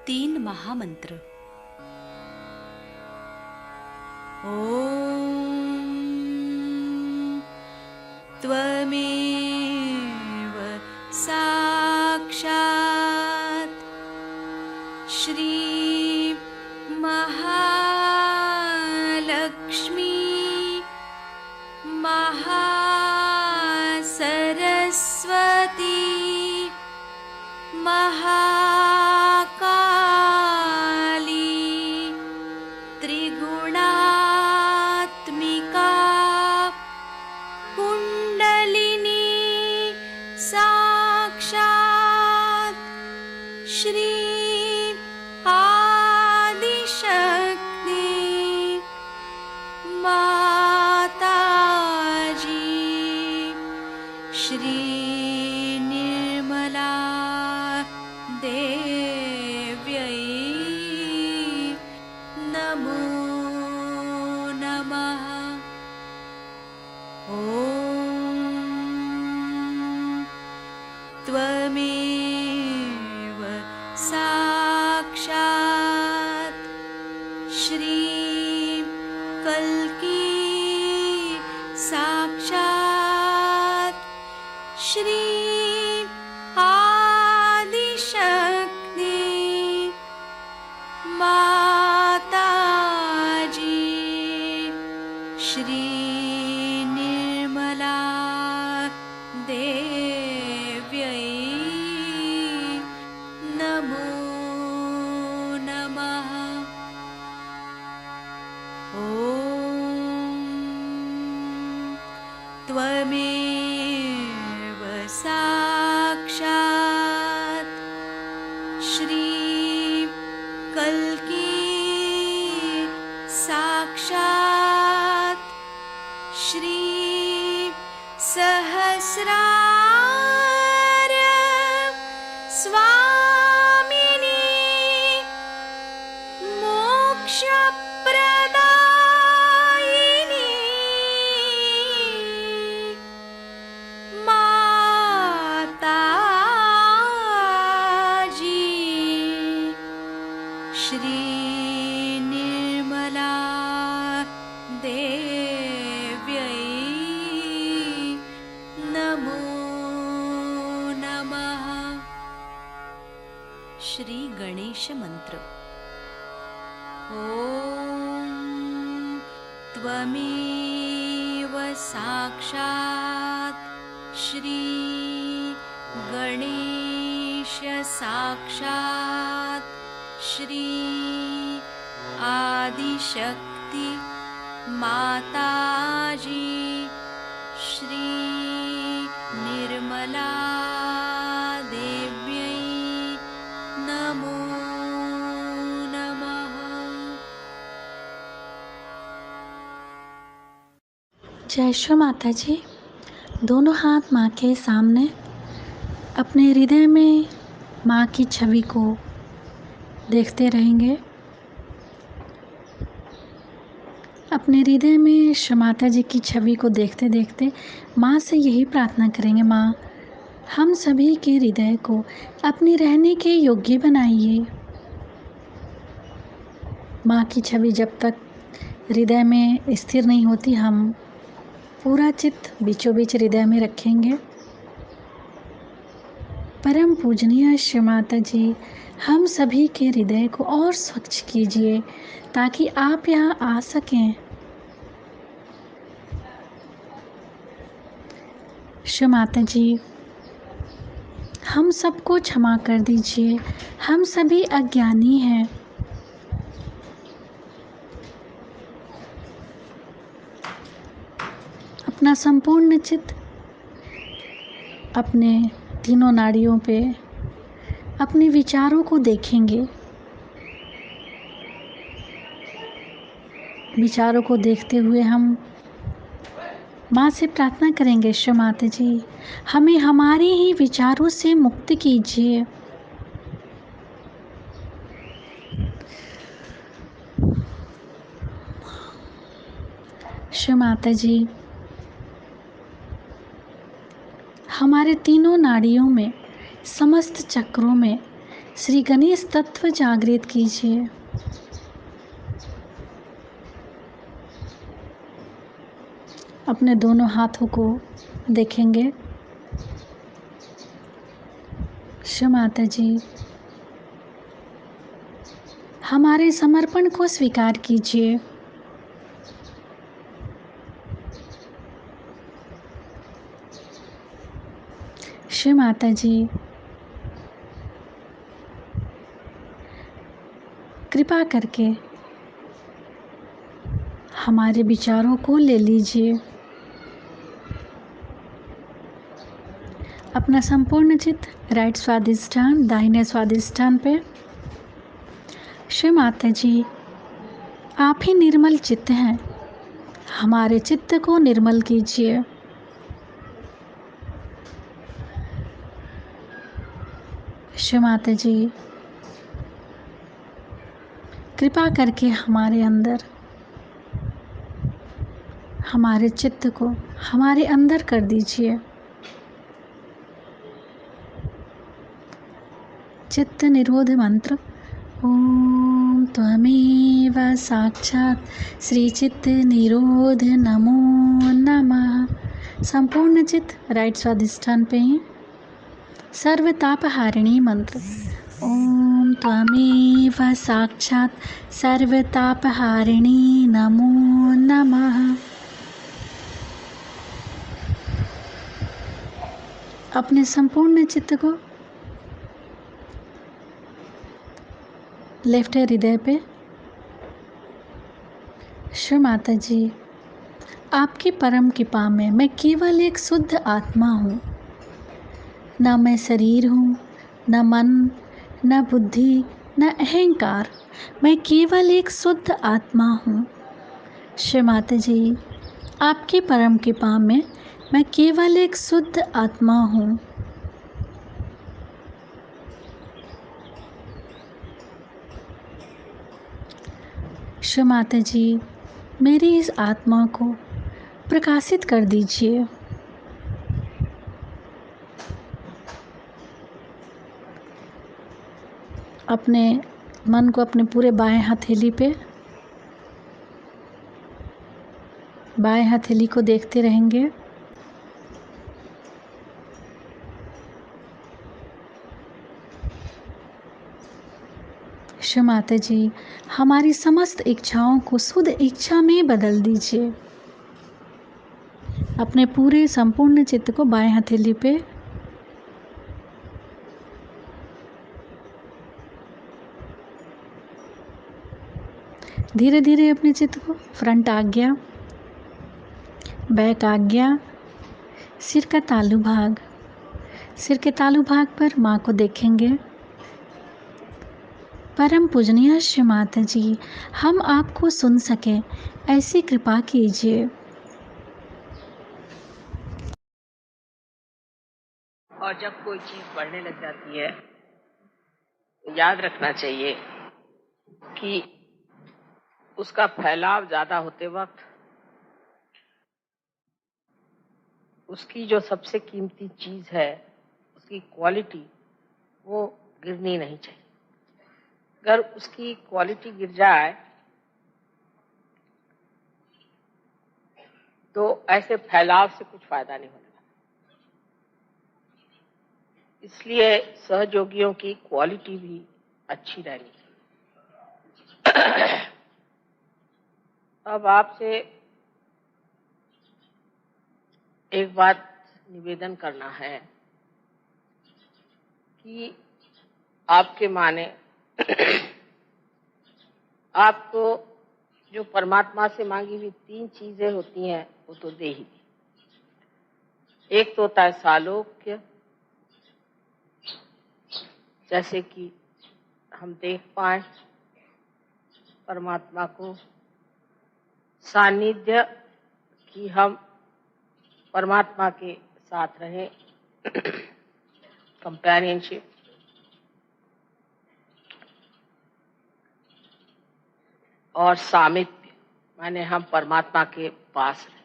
3 महामंत्र। ओम त्वमेव साक्षात् श्री महालक्ष्मी महासरस्वती महाकाली त्रिगुणात्मिका कुंडलिनी साक्षात् श्री आदिशक्ति माताजी श्री निर्मला देव्यै नमो नमः। ओम त्वमेव साक्षात् श्री कल्की साक्षात् श्री आदिशक्ति माताजी श्री निर्मला देव्यै नमो नमः। ओम त्वमेव साक्षात् श्री कल्की साक्षात् श्री सहस्रार स्वामिनी मोक्षप्रदायिनी माताजी श्री निर्मला देव्यै नमो नमः। श्री गणेश मंत्र। ओम त्वमेव साक्षात् श्री गणेश साक्षात् श्री आदिशक्ति माताजी श्री निर्मला देव्यै नमो नमः। जय श्री माता जी। दोनों हाथ माँ के सामने अपने हृदय में माँ की छवि को देखते रहेंगे। अपने हृदय में श्री माता जी की छवि को देखते देखते माँ से यही प्रार्थना करेंगे, माँ हम सभी के हृदय को अपने रहने के योग्य बनाइए। माँ की छवि जब तक हृदय में स्थिर नहीं होती, हम पूरा चित्त बीचों बीच हृदय में रखेंगे। परम पूजनीय श्री माता जी, हम सभी के हृदय को और स्वच्छ कीजिए ताकि आप यहाँ आ सकें। श्री माता जी, हम सबको क्षमा कर दीजिए, हम सभी अज्ञानी हैं। अपना संपूर्ण चित्त अपने तीनों नाड़ियों पे अपने विचारों को देखेंगे। विचारों को देखते हुए हम माँ से प्रार्थना करेंगे, श्री माता जी हमें हमारे ही विचारों से मुक्त कीजिए। श्री माता जी हमारे तीनों नाड़ियों में, समस्त चक्रों में श्री गणेश तत्व जागृत कीजिए। अपने दोनों हाथों को देखेंगे। शिव माता जी, हमारे समर्पण को स्वीकार कीजिए। शिव माता जी, कृपा करके हमारे विचारों को ले लीजिए। अपना संपूर्ण चित्त राइट स्वादिष्ठान, दाहिने स्वादिष्ठान पे। शिव माता जी, आप ही निर्मल चित्त हैं, हमारे चित्त को निर्मल कीजिए। शिव माता जी, कृपा करके हमारे अंदर, हमारे चित्त को हमारे अंदर कर दीजिए। चित्त निरोध मंत्र। ओम त्वमेव साक्षात् श्री चित्त निरोध नमो नमः। संपूर्ण चित्त राइट स्वादिष्ठान पे ही। सर्वतापहारिणी मंत्र। ओम त्वमेव साक्षात् सर्वतापहारिणी नमो नमः। अपने संपूर्ण चित्त को लेफ्ट हृदय पे। शिव माता जी, आपकी परम कृपा में मैं केवल एक शुद्ध आत्मा हूँ। न मैं शरीर हूँ, न मन, न बुद्धि, न अहंकार। मैं केवल एक शुद्ध आत्मा हूँ। शिव माता जी, आपकी परम कृपा में मैं केवल एक शुद्ध आत्मा हूँ। शिव माता जी, मेरी इस आत्मा को प्रकाशित कर दीजिए। अपने मन को अपने पूरे बाएं हथेली पे, बाएं हथेली को देखते रहेंगे। शिव माता जी, हमारी समस्त इच्छाओं को शुद्ध इच्छा में बदल दीजिए। अपने पूरे संपूर्ण चित्त को बाएं हथेली पे, धीरे धीरे अपने चित्त को फ्रंट आज्ञा, बैक आज्ञा, सिर का तालू भाग, सिर के तालू भाग पर माँ को देखेंगे। परम पूजनीय शिव माता जी, हम आपको सुन सकें ऐसी कृपा कीजिए। और जब कोई चीज बढ़ने लग जाती है तो याद रखना चाहिए कि उसका फैलाव ज्यादा होते वक्त उसकी जो सबसे कीमती चीज है, उसकी क्वालिटी, वो गिरनी नहीं चाहिए। अगर उसकी क्वालिटी गिर जाए तो ऐसे फैलाव से कुछ फायदा नहीं होने वाला। इसलिए सहयोगियों की क्वालिटी भी अच्छी रहनी चाहिए। अब आपसे एक बात निवेदन करना है कि आपके माने आपको जो परमात्मा से मांगी हुई 3 चीजें होती हैं वो तो दे ही दी। एक तो होता है सालोक्य, जैसे कि हम देख पाए परमात्मा को, सानिध्य कि हम परमात्मा के साथ रहें, कंपेनियनशिप, और सामिप्य माने हम परमात्मा के पास रहें।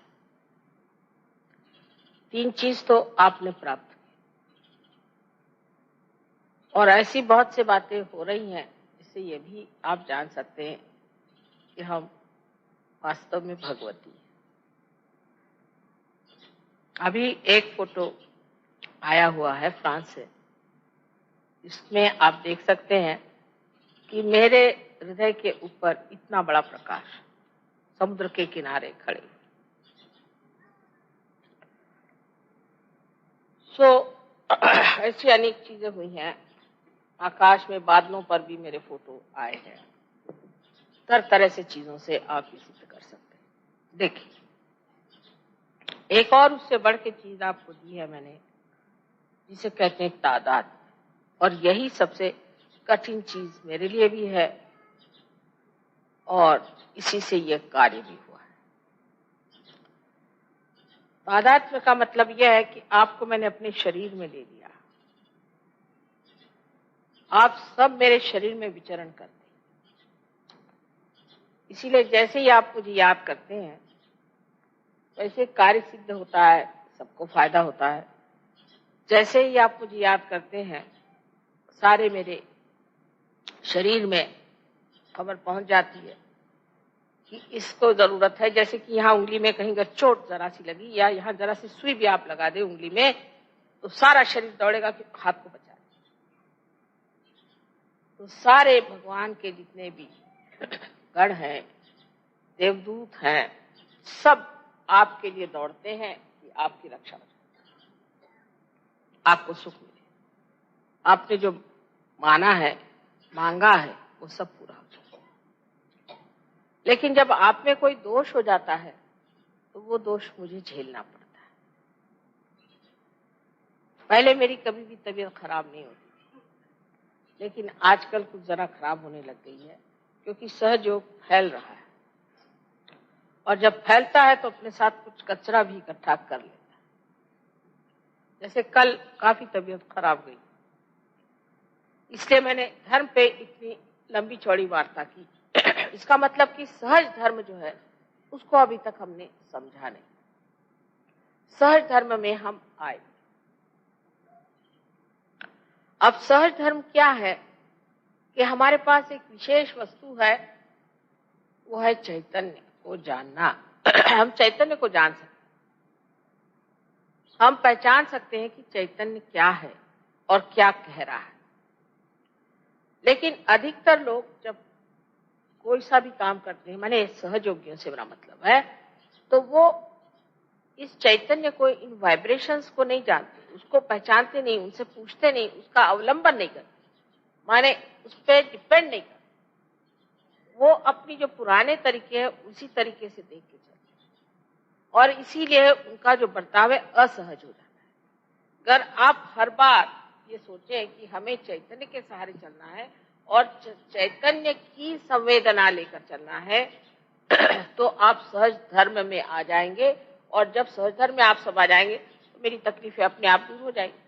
3 चीज तो आपने प्राप्त की। और ऐसी बहुत सी बातें हो रही हैं जिससे ये भी आप जान सकते हैं कि हम वास्तव में भगवती हैं। अभी एक फोटो आया हुआ है फ्रांस से, इसमें आप देख सकते हैं कि मेरे हृदय के ऊपर इतना बड़ा प्रकाश, समुद्र के किनारे खड़े। ऐसी अनेक चीजें हुई हैं। आकाश में बादलों पर भी मेरे फोटो आए हैं। तरह तरह से चीजों से आप ये सिद्ध कर सकते हैं। देखिए, एक और उससे बढ़ के चीज आपको दी है मैंने, जिसे कहते हैं तादाद। और यही सबसे कठिन चीज मेरे लिए भी है और इसी से यह कार्य भी हुआ है। तादात्म्य का मतलब यह है कि आपको मैंने अपने शरीर में ले लिया, आप सब मेरे शरीर में विचरण करते हैं। इसीलिए जैसे ही आप मुझे याद करते हैं वैसे कार्य सिद्ध होता है, सबको फायदा होता है। जैसे ही आप मुझे याद करते हैं सारे मेरे शरीर में खबर पहुंच जाती है कि इसको जरूरत है। जैसे कि यहाँ उंगली में कहीं अगर चोट जरा सी लगी या यहाँ जरा सी सुई भी आप लगा दे उंगली में, तो सारा शरीर दौड़ेगा कि हाथ को बचा। तो सारे भगवान के जितने भी गण हैं, देवदूत हैं, सब आपके लिए दौड़ते हैं कि आपकी रक्षा हो, आपको सुख मिले। आपने जो माना है, मांगा है, वो सब पूरा हो जाए। लेकिन जब आप में कोई दोष हो जाता है तो वो दोष मुझे झेलना पड़ता है। पहले मेरी कभी भी तबीयत खराब नहीं होती, लेकिन आजकल कुछ जरा खराब होने लग गई है, क्योंकि सहयोग फैल रहा है। और जब फैलता है तो अपने साथ कुछ कचरा भी इकट्ठा कर लेता है। जैसे कल काफी तबीयत खराब गई, इसलिए मैंने धर्म पे इतनी लंबी चौड़ी वार्ता की। इसका मतलब कि सहज धर्म जो है उसको अभी तक हमने समझा नहीं। सहज धर्म में हम आए। अब सहज धर्म क्या है कि हमारे पास एक विशेष वस्तु है, वो है चैतन्य को जानना। हम चैतन्य को जान सकते हैं, हम पहचान सकते हैं कि चैतन्य क्या है और क्या कह रहा है। लेकिन अधिकतर लोग जब कोई सा भी काम करते हैं, माने सहयोगियों से मेरा मतलब है, तो वो इस चैतन्य को, इन वाइब्रेशंस को नहीं जानते, उसको पहचानते नहीं, उनसे पूछते नहीं, उसका अवलंबन नहीं करते, माने उस पर डिपेंड नहीं करते। वो अपनी जो पुराने तरीके हैं उसी तरीके से देख के चलते हैं और इसीलिए उनका जो बर्ताव है असहज हो जाता है। अगर आप हर बार ये सोचें कि हमें चैतन्य के सहारे चलना है और चैतन्य की संवेदना लेकर चलना है, तो आप सहज धर्म में आ जाएंगे। और जब सहज धर्म में आप सब आ जाएंगे तो मेरी तकलीफें अपने आप दूर हो जाएंगी।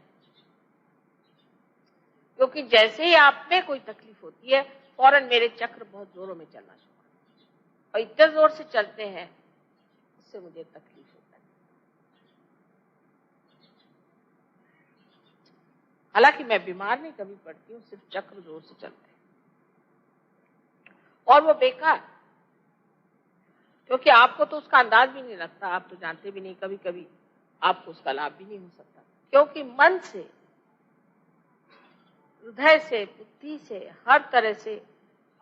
क्योंकि जैसे ही आप में कोई तकलीफ होती है, फौरन मेरे चक्र बहुत जोरों में चलना शुरू होता है, और इतने जोर से चलते हैं उससे मुझे तकलीफ होता है। हालांकि मैं बीमार नहीं कभी पड़ती हूँ, सिर्फ चक्र जोर से चलते हैं और वो बेकार, क्योंकि आपको तो उसका अंदाज भी नहीं लगता, आप तो जानते भी नहीं, कभी कभी आपको उसका लाभ भी नहीं हो सकता। क्योंकि मन से, हृदय से, बुद्धि से, हर तरह से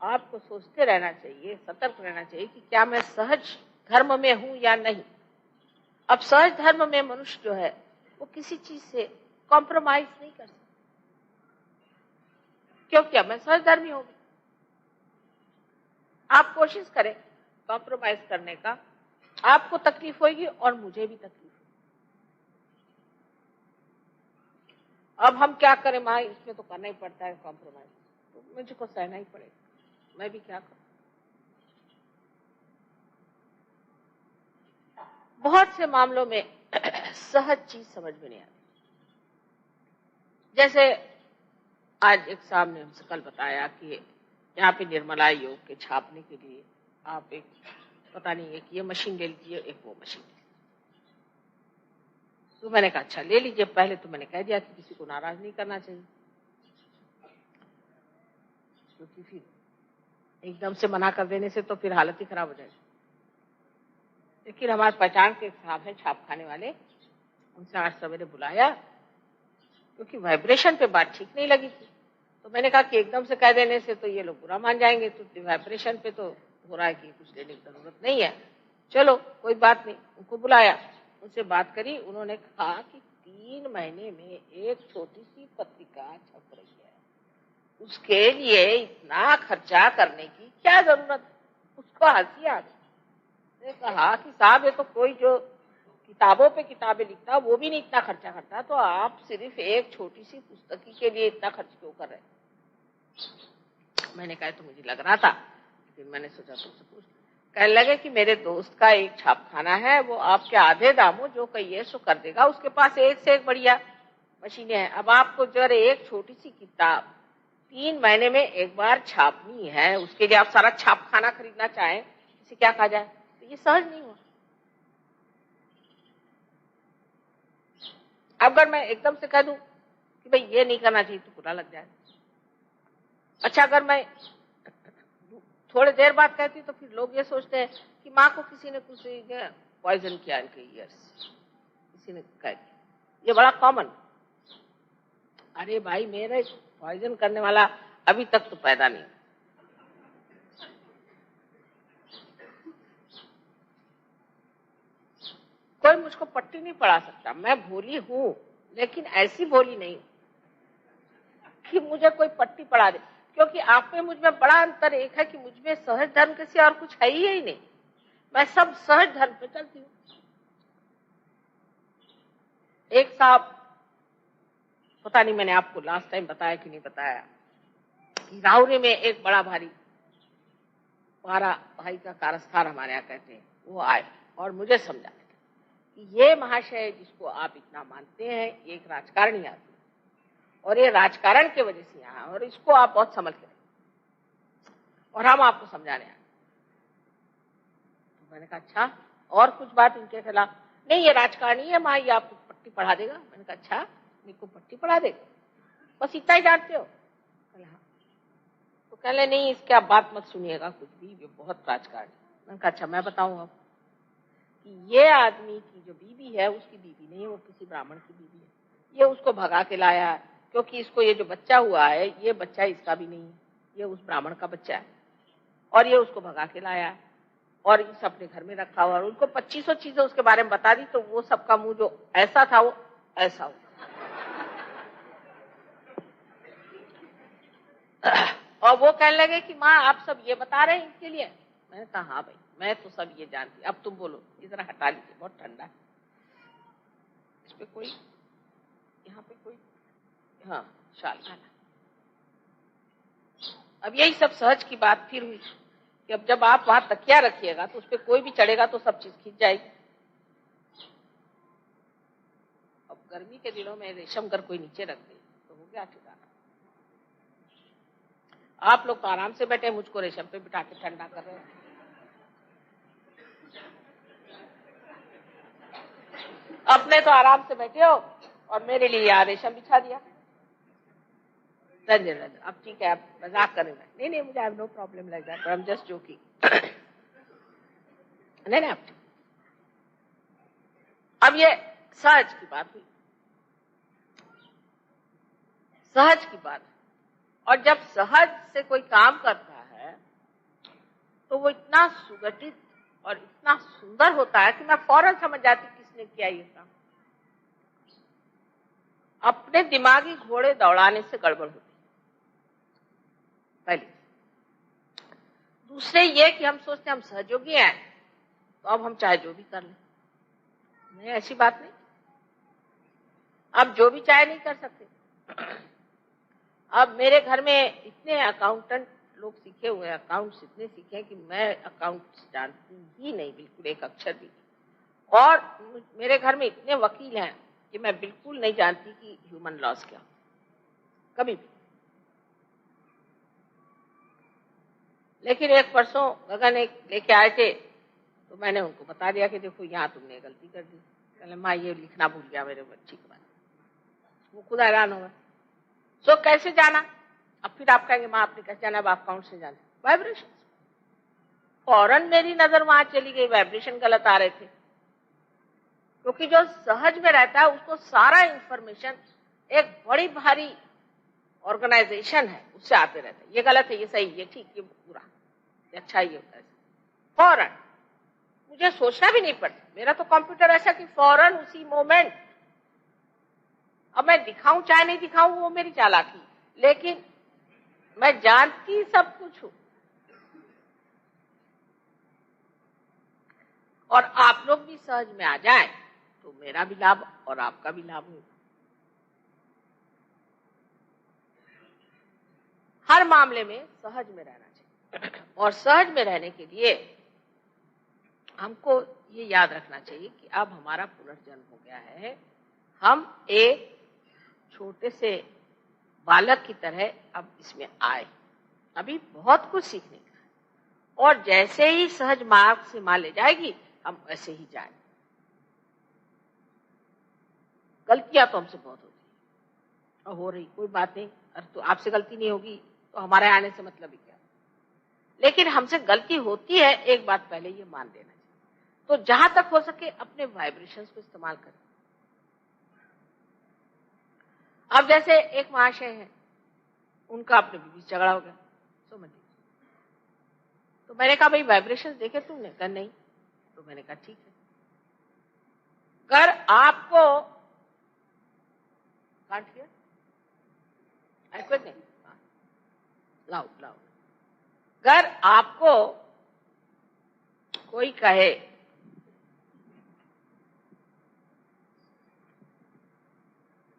आपको सोचते रहना चाहिए, सतर्क रहना चाहिए कि क्या मैं सहज धर्म में हूं या नहीं। अब सहज धर्म में मनुष्य जो है वो किसी चीज से कॉम्प्रोमाइज नहीं कर सकता, क्योंकि अब मैं सहज धर्मी होगी। आप कोशिश करें कॉम्प्रोमाइज करने का, आपको तकलीफ होगी और मुझे भी तकलीफ होगी। अब हम क्या करें माँ, इसमें तो करना ही पड़ता है कॉम्प्रोमाइज, तो मुझको सहना ही पड़ेगा, मैं भी क्या करूं। बहुत से मामलों में सहज चीज समझ में नहीं आती। जैसे आज एक साहब ने हमसे कल बताया कि यहाँ पे निर्मला योग के छापने के लिए आप एक, पता नहीं है कि ये मशीन ले लीजिए, एक वो मशीन ले लीजिए। तो मैंने कहा अच्छा ले लीजिए। पहले तो मैंने कह दिया कि किसी को नाराज नहीं करना चाहिए, क्योंकि फिर एकदम से मना कर देने से तो फिर हालत ही खराब हो जाएगी। लेकिन हमारे पहचान के साहब हैं छाप खाने वाले, उनसे आज सवेरे बुलाया क्योंकि वाइब्रेशन पे बात ठीक नहीं लगी थी। तो मैंने कहा कि एकदम से कह देने से तो ये लोग बुरा मान जाएंगे, तो वाइब्रेशन पे तो हो रहा है कि कुछ लेने की जरूरत नहीं है, चलो कोई बात नहीं। उनको बुलाया, उनसे बात करी, उन्होंने कहा कि 3 महीने में एक छोटी सी पत्रिका छप रही है, उसके लिए इतना खर्चा करने की क्या जरूरत। उसको हंसी आ गई। मैंने कहा कि साहब ये तो कोई जो किताबों पे किताबें लिखता वो भी नहीं इतना खर्चा करता, तो आप सिर्फ एक छोटी सी पुस्तकी के लिए इतना खर्च क्यों कर रहे हैं। मैंने कहा तो मुझे लग रहा था, लेकिन मैंने सोचा तुमसे पूछ। कहने लगे कि मेरे दोस्त का एक छापखाना है, वो आपके आधे दामों जो कहिए सो कर देगा, उसके पास एक से एक बढ़िया मशीनें हैं। अब आपको जरा एक छोटी सी किताब 3 महीने में एक बार छापनी है, उसके लिए आप सारा छापखाना खरीदना चाहें, इसे क्या कहा जाए। तो ये सहज नहीं हुआ। अगर मैं एकदम से कह दूं कि भाई ये नहीं करना चाहिए तो बुरा लग जाए। अच्छा, अगर मैं थोड़ी देर बाद कहती तो फिर लोग ये सोचते हैं कि माँ को किसी ने कुछ पॉइजन किया इनके ईयर्स, किसी ने कह दिया। ये बड़ा कॉमन। अरे भाई, मेरे पॉइजन करने वाला अभी तक तो पैदा नहीं। कोई मुझको पट्टी नहीं पढ़ा सकता। मैं भोली हूं, लेकिन ऐसी भोली नहीं कि मुझे कोई पट्टी पढ़ा दे। क्योंकि आप में मुझ में बड़ा अंतर एक है कि मुझ में सहज धर्म के सिवा और कुछ है ही नहीं। मैं सब सहज धर्म पे चलती हूँ। एक साहब, पता नहीं मैंने आपको लास्ट टाइम बताया कि नहीं बताया, कि राहुरी में एक बड़ा भारी 12 भाई का कारस्थान हमारे यहाँ कहते हैं, वो आए और मुझे समझाने कि ये महाशय जिसको आप इतना मानते हैं, ये एक राजकारणी आदमी और ये राजकारण के वजह से यहाँ, और इसको आप बहुत समझ के और हम आपको समझाने आए। तो मैंने कहा अच्छा, और कुछ बात इनके खिलाफ नहीं, ये राजकारणी है माँ, ये आपको पट्टी पढ़ा देगा। मैंने कहा अच्छा, मेरे को पट्टी पढ़ा देगा, बस इतना ही जानते हो। हाँ। तो कहले नहीं, इसके आप बात मत सुनिएगा कुछ भी, ये बहुत राजकारणी। मैंने कहा अच्छा, मैं बताऊं अब कि ये आदमी की जो बीवी है उसकी बीवी नहीं है, वो किसी ब्राह्मण की बीवी है। ये उसको भगा के लाया है, क्योंकि इसको ये जो बच्चा हुआ है, ये बच्चा इसका भी नहीं है, ये उस ब्राह्मण का बच्चा है, और ये उसको भगा के लाया है और इस अपने घर में रखा हुआ। और उनको 2500 चीजें उसके बारे में बता दी, तो वो सबका मुंह जो ऐसा था वो ऐसा हो। और वो कहने लगे कि माँ आप सब ये बता रहे हैं इनके लिए। मैंने कहा हाँ भाई, मैं तो सब ये जानती, अब तुम बोलो, इधर हटा लीजिए, बहुत ठंडा है। इस पे कोई, यहाँ पे कोई, हाँ शाल डाला। अब यही सब सहज की बात फिर हुई कि अब जब आप वहां तकिया रखिएगा तो उस पर कोई भी चढ़ेगा तो सब चीज खींच जाएगी। अब गर्मी के दिनों में रेशम घर कोई नीचे रख दे तो हो गया ठिकाना। आप लोग तो आराम से बैठे, मुझको रेशम पे बिठा के ठंडा कर रहे हैं। अपने तो आराम से बैठे हो और मेरे लिए यहाँ रेशम बिछा दिया। रंजन रंजन, अब ठीक है, आप मजाक कर रहे हैं। नहीं नहीं, मुझे I have no problem like that, I am just joking. नहीं नहीं, अब ठीक। अब ये सहज की बात हुई, सहज की बात। और जब सहज से कोई काम करता है तो वो इतना सुगठित और इतना सुंदर होता है कि मैं फौरन समझ जाती किसने किया ये काम। अपने दिमागी घोड़े दौड़ाने से गड़बड़ होती पहले। दूसरे ये कि हम सोचते हैं हम सहयोगी हैं तो अब हम चाहे जो भी कर लें। नहीं, ऐसी बात नहीं। अब जो भी चाहे नहीं कर सकते। अब मेरे घर में इतने अकाउंटेंट लोग सीखे हुए हैं, अकाउंट्स इतने सीखे हैं कि मैं अकाउंट्स जानती ही नहीं, बिल्कुल एक अक्षर भी। और मेरे घर में इतने वकील हैं कि मैं बिल्कुल नहीं जानती कि ह्यूमन लॉस क्या, कभी भी। लेकिन एक परसों गगन एक लेके आए थे तो मैंने उनको बता दिया कि देखो यहाँ तुमने गलती कर दी। कहले माँ ये लिखना भूल गया मेरे बच्ची के बारे। वो खुद हैरान हो गए। सो कैसे जाना? अब फिर आप कहेंगे माँ आपने कैसे जाना, अब आप काउंट से जाने, वाइब्रेशन। फौरन मेरी नजर वहां चली गई, वाइब्रेशन गलत आ रहे थे। क्योंकि जो सहज में रहता है उसको सारा इंफॉर्मेशन एक बड़ी भारी ऑर्गेनाइजेशन है उससे आते रहते हैं, ये गलत है, ये सही, ये ठीक, ये बुरा, ये अच्छा, ये होता है। फौरन मुझे सोचना भी नहीं पड़ता, मेरा तो कंप्यूटर ऐसा कि फौरन उसी मोमेंट, अब मैं दिखाऊं चाहे नहीं दिखाऊं वो मेरी चालाकी, लेकिन मैं जानती सब कुछ हूं। और आप लोग भी सहज में आ जाएं तो मेरा भी लाभ और आपका भी लाभ होगा। हर मामले में सहज में रहना चाहिए। और सहज में रहने के लिए हमको ये याद रखना चाहिए कि अब हमारा पुनर्जन्म हो गया है, हम एक छोटे से बालक की तरह अब इसमें आए, अभी बहुत कुछ सीखने का है। और जैसे ही सहज मार्ग से माँ ले जाएगी हम ऐसे ही जाए। गलतियां तो हमसे बहुत होती है और हो रही, कोई बात नहीं, अरे तो आपसे गलती नहीं होगी तो हमारे आने से मतलब ही क्या। लेकिन हमसे गलती होती है, एक बात पहले ये मान लेना चाहिए। तो जहां तक हो सके अपने वाइब्रेशंस को इस्तेमाल करें। अब जैसे एक महाशय है, उनका अपने बीच झगड़ा हो गया, समझ लीजिए। तो मैंने कहा भाई वाइब्रेशंस देखे तुमने? कहा नहीं। तो मैंने कहा ठीक है, अगर आपको कांट हियर नहीं, लाउड लाउड, अगर आपको कोई कहे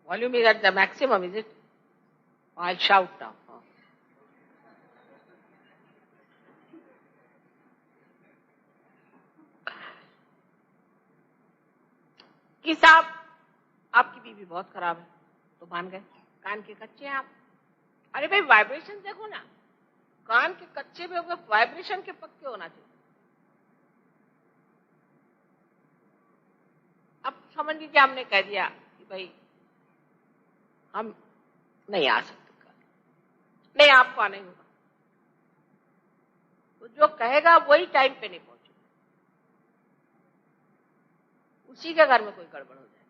volume is at the maximum, is it? I shout now. कि साहब आपकी बीवी बहुत खराब है, तो मान गए, कान के कच्चे हैं आप। अरे भाई वाइब्रेशन देखो ना, कान के कच्चे भी होंगे, वाइब्रेशन के पक्के होना चाहिए। अब समझ लीजिए हमने कह दिया कि भाई हम नहीं आ सकते, नहीं आपको आना ही होगा, तो जो कहेगा वही टाइम पे नहीं पहुंचे, उसी के घर में कोई गड़बड़ हो जाए।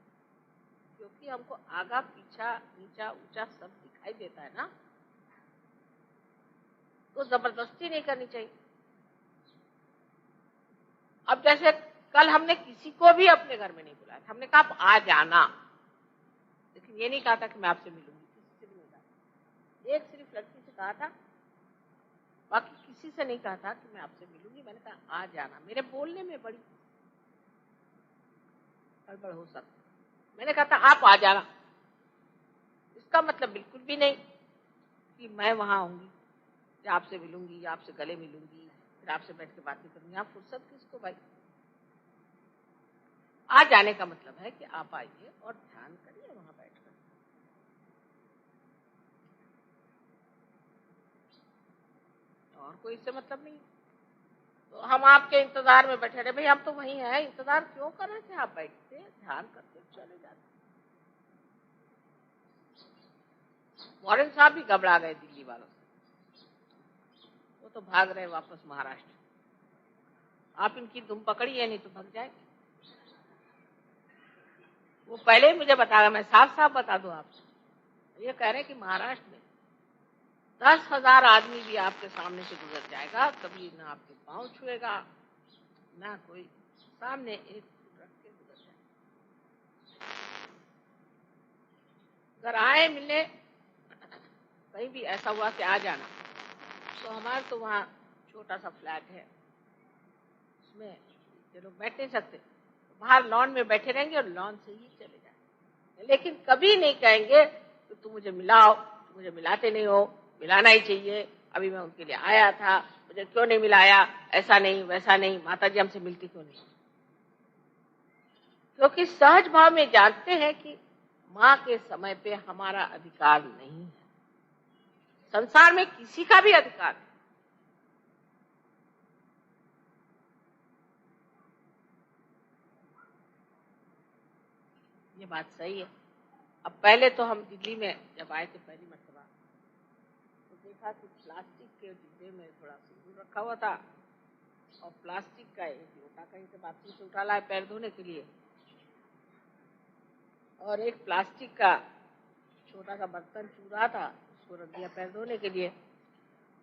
क्योंकि हमको आगा पीछा नीचा ऊंचा सब दिखाई देता है ना, तो जबरदस्ती नहीं करनी चाहिए। अब जैसे कल हमने किसी को भी अपने घर में नहीं बुलाया, हमने कहा आप आ जाना, लेकिन ये नहीं कहा था कि मैं आपसे मिलूंगी, किसी से भी नहीं कहा। एक सिर्फ लड़की से कहा था, बाकी किसी से नहीं कहा था कि मैं आपसे मिलूंगी। मैंने कहा आ जाना। मेरे बोलने में बड़ी गड़बड़ हो सकती, मैंने कहा था आप आ जाना। इसका मतलब बिल्कुल भी नहीं कि मैं वहां आऊंगी या आपसे मिलूंगी या आपसे गले मिलूंगी फिर आपसे बैठ के बातें करूंगी। आप फुर्सत किसको भाई। आ जाने का मतलब है कि आप आइए और ध्यान करिए वहां बैठकर। और कोई इससे मतलब नहीं। तो हम आपके इंतजार में बैठे रहे, भाई हम तो वहीं हैं, इंतजार क्यों कर रहे थे? आप बैठते ध्यान करते चले जाते। वॉरेन साहब भी घबरा गए दिल्ली वालों से, वो तो भाग रहे वापस महाराष्ट्र। आप इनकी दुम पकड़ी है, नहीं तो भाग जाएंगे। वो पहले ही मुझे बताया, मैं साफ साफ बता दूं आपसे, ये कह रहे हैं कि महाराष्ट्र में 10,000 आदमी भी आपके सामने से गुजर जाएगा, कभी ना आपके पांव छुएगा ना कोई, सामने एक रख के गुजर जाएगा। अगर आए मिलने, कहीं भी ऐसा हुआ कि आ जाना, तो हमारे तो वहाँ छोटा सा फ्लैट है, उसमें ये लोग बैठ नहीं सकते, बाहर लॉन में बैठे रहेंगे और लॉन से ही चले जाएंगे। लेकिन कभी नहीं कहेंगे कि तुम मुझे मिलाओ, तुम मुझे मिलाते नहीं हो, मिलाना ही चाहिए, अभी मैं उनके लिए आया था, मुझे क्यों नहीं मिलाया, ऐसा नहीं वैसा नहीं, माता जी हमसे मिलती क्यों नहीं। क्योंकि सहज भाव में जानते हैं कि माँ के समय पे हमारा अधिकार नहीं है, संसार में किसी का भी अधिकार नहीं। ये बात सही है। अब पहले तो हम दिल्ली में जब आए थे पहली मरतबा, देखा कि प्लास्टिक के डिब्बे में थोड़ा सिंदूर रखा हुआ था और प्लास्टिक का एक लोटा कहीं से बाथरूम से उठा लाया पैर धोने के लिए, और एक प्लास्टिक का छोटा सा बर्तन चूरा था, उसको रख दिया पैर धोने के लिए।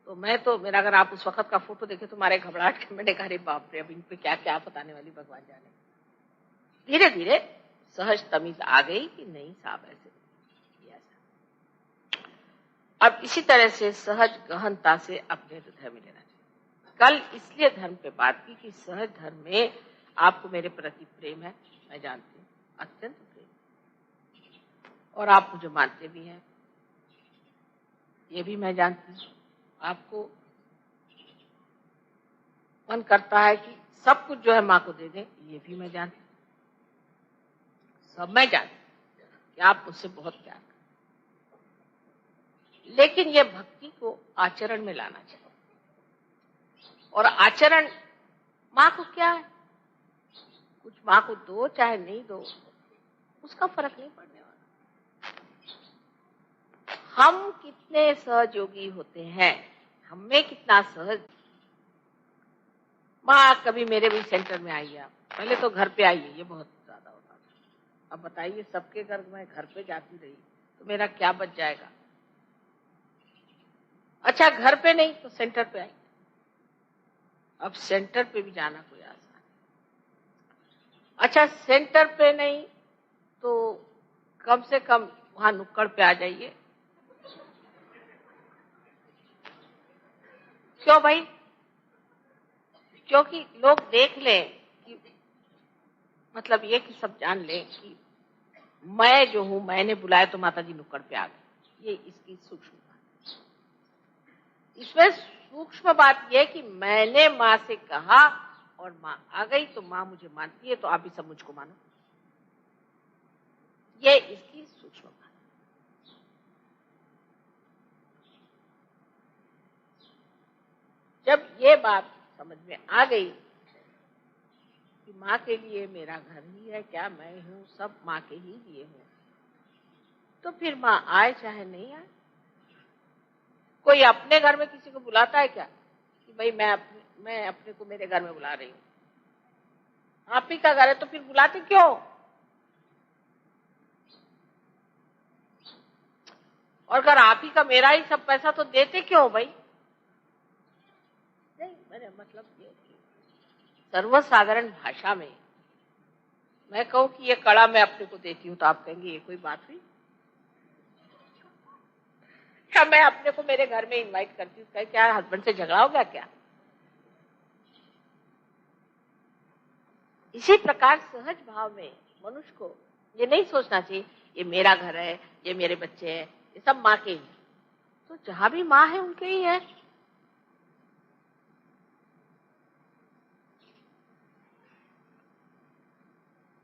तो मेरा अगर आप उस वक्त का फोटो देखे तो मारे घबराहट के मैंने कहा, अरे बाप रे, अब इन पे क्या क्या बताने वाली भगवान जाने। धीरे धीरे सहज तमीज आ गई कि नहीं साहब ऐसे ऐसा। अब इसी तरह से सहज गहनता से अपने हृदय में लेना चाहिए। कल इसलिए धर्म पे बात की कि सहज धर्म में आपको मेरे प्रति प्रेम है, मैं जानती हूँ, अत्यंत प्रेम, और आप मुझे मानते भी हैं, ये भी मैं जानती हूँ। आपको मन करता है कि सब कुछ जो है माँ को दे दें, ये भी मैं जानती हूँ, सब मैं जानती हूँ कि आप मुझसे बहुत प्यार करते, लेकिन ये भक्ति को आचरण में लाना चाहिए। और आचरण माँ को क्या है, कुछ माँ को दो चाहे नहीं दो, उसका फर्क नहीं पड़ने वाला। हम कितने सहयोगी होते हैं, हमें कितना सहज। माँ कभी मेरे भी सेंटर में आई है, पहले तो घर पे आई है, ये बहुत ज्यादा होता था। अब बताइए, सबके घर में घर पे जाती रही तो मेरा क्या बच जाएगा। अच्छा, घर पे नहीं तो सेंटर पे आई। अब सेंटर पे भी जाना कोई आसान है। अच्छा, सेंटर पे नहीं तो कम से कम वहां नुक्कड़ पे आ जाइए। क्यों भाई? क्योंकि लोग देख लें कि मतलब ये कि सब जान लें कि मैं जो हूं, मैंने बुलाया तो माता जी नुक्कड़ पे आ गई। ये इसकी सूक्ष्म बात। इसमें सूक्ष्म बात यह कि मैंने माँ से कहा और माँ आ गई, तो माँ मुझे मानती है, तो आप भी सब मुझको मानो। ये इसकी सूक्ष्म बात। जब ये बात समझ में आ गई कि माँ के लिए मेरा घर ही है, क्या मैं हूँ, सब माँ के ही लिए हूँ, तो फिर माँ आए चाहे नहीं आए। कोई अपने घर में किसी को बुलाता है क्या कि भाई मैं अपने को मेरे घर में बुला रही हूँ? आप ही का घर है तो फिर बुलाते क्यों? और अगर आप ही का मेरा ही सब पैसा तो देते क्यों भाई? नहीं, मैंने मतलब ये सर्वसाधारण भाषा में मैं कहूं कि ये कड़ा मैं अपने को देती हूँ, तो आप कहेंगे ये कोई बात हुई? क्या मैं अपने को मेरे घर में इनवाइट करती हूँ, क्या हस्बैंड से झगड़ा हो गया क्या? इसी प्रकार सहज भाव में मनुष्य को ये नहीं सोचना चाहिए ये मेरा घर है, ये मेरे बच्चे हैं, ये सब माँ के ही। तो जहां भी माँ है उनके ही है।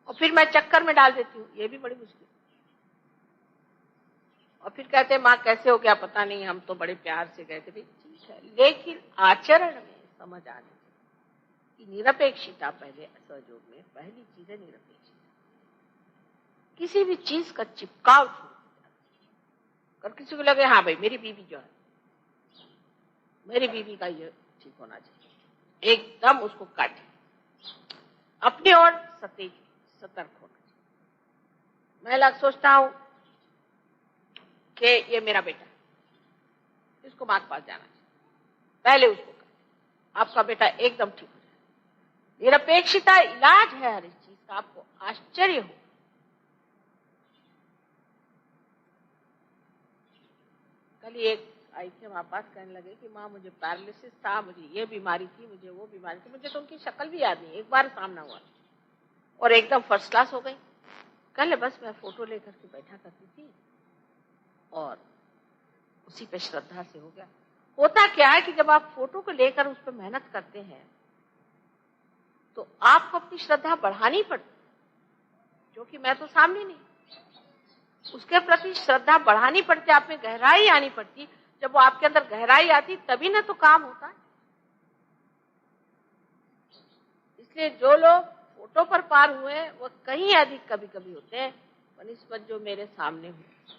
और फिर मैं चक्कर में डाल देती हूँ, ये भी बड़ी मुश्किल। और फिर कहते हैं माँ कैसे हो गया पता नहीं, हम तो बड़े प्यार से गए थे। ठीक है, लेकिन आचरण में समझ आने कि निरपेक्षता पहले सहयोग में पहली चीज है। निरपेक्षता किसी भी चीज का चिपकाव छोड़ कर किसी को लगे हाँ भाई मेरी बीवी जो है, मेरी बीवी का ये ठीक होना चाहिए, एकदम उसको काटे। अपनी ओर सतेज सतर्क होना चाहिए। मैं लग सोचता हूं कि ये मेरा बेटा, इसको मां के पास जाना चाहिए, पहले उसको कर, आपका बेटा एकदम ठीक हो जाए। निरपेक्षता इलाज है हर एक चीज का, आपको आश्चर्य हो। कल एक आई थी हमारे पास, कहने लगे कि माँ मुझे पैरालिसिस था, मुझे ये बीमारी थी, मुझे वो बीमारी थी, मुझे तो उनकी शक्ल भी याद नहीं, एक बार सामना हुआ और एकदम फर्स्ट क्लास हो गई। कल बस मैं फोटो लेकर के बैठा करती थी और उसी पे श्रद्धा से हो गया। होता क्या है कि जब आप फोटो को लेकर उस पर मेहनत करते हैं तो आपको अपनी श्रद्धा बढ़ानी पड़ती, जो कि मैं तो सामने नहीं, उसके प्रति श्रद्धा बढ़ानी पड़ती, आप में गहराई आनी पड़ती। जब वो आपके अंदर गहराई आती तभी ना तो काम होता है। इसलिए जो लोग फोटो पर पार हुए वो कहीं अधिक कभी कभी होते हैं बनिस्बत जो मेरे सामने हुए।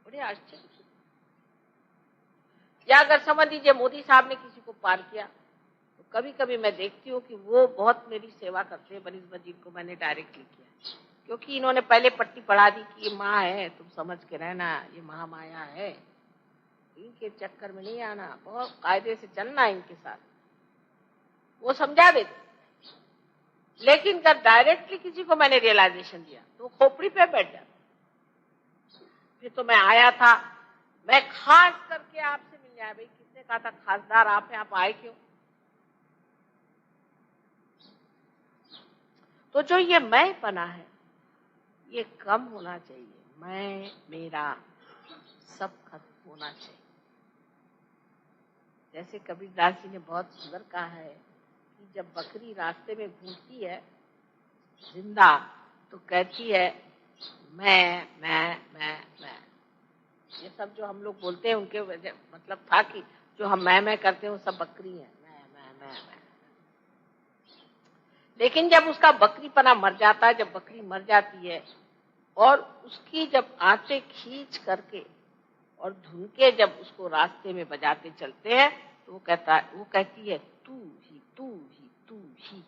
बड़े आश्चर्य। या अगर समझ लीजिए मोदी साहब ने किसी को पार किया, तो कभी कभी मैं देखती हूँ कि वो बहुत मेरी सेवा करते हैं बनिस्बत जिनको मैंने डायरेक्टली किया, क्योंकि इन्होंने पहले पट्टी पढ़ा दी कि ये माँ है, तुम समझ के रहना, ये महामाया है, इनके चक्कर में नहीं आना, बहुत कायदे से चलना इनके साथ, वो समझा देते। लेकिन जब डायरेक्टली किसी को मैंने रियलाइजेशन दिया तो वो खोपड़ी पे बैठ जाता। फिर तो मैं आया था, मैं खास करके आपसे मिलने आया। भाई किसने कहा था खासदार आप हैं, आप आए क्यों? तो जो ये मैं बना है ये कम होना चाहिए, मैं मेरा सब खत्म होना चाहिए। जैसे कबीरदास जी ने बहुत सुंदर कहा है कि जब बकरी रास्ते में घूमती है जिंदा तो कहती है मैं। ये सब जो हम लोग बोलते हैं उनके मतलब था कि जो हम मैं करते हैं वो सब बकरी है, मैं। लेकिन जब उसका बकरीपना मर जाता है, जब बकरी मर जाती है और उसकी जब आंतें खींच करके और धुन के जब उसको रास्ते में बजाते चलते हैं तो वो कहती है तू ही तू ही तू ही।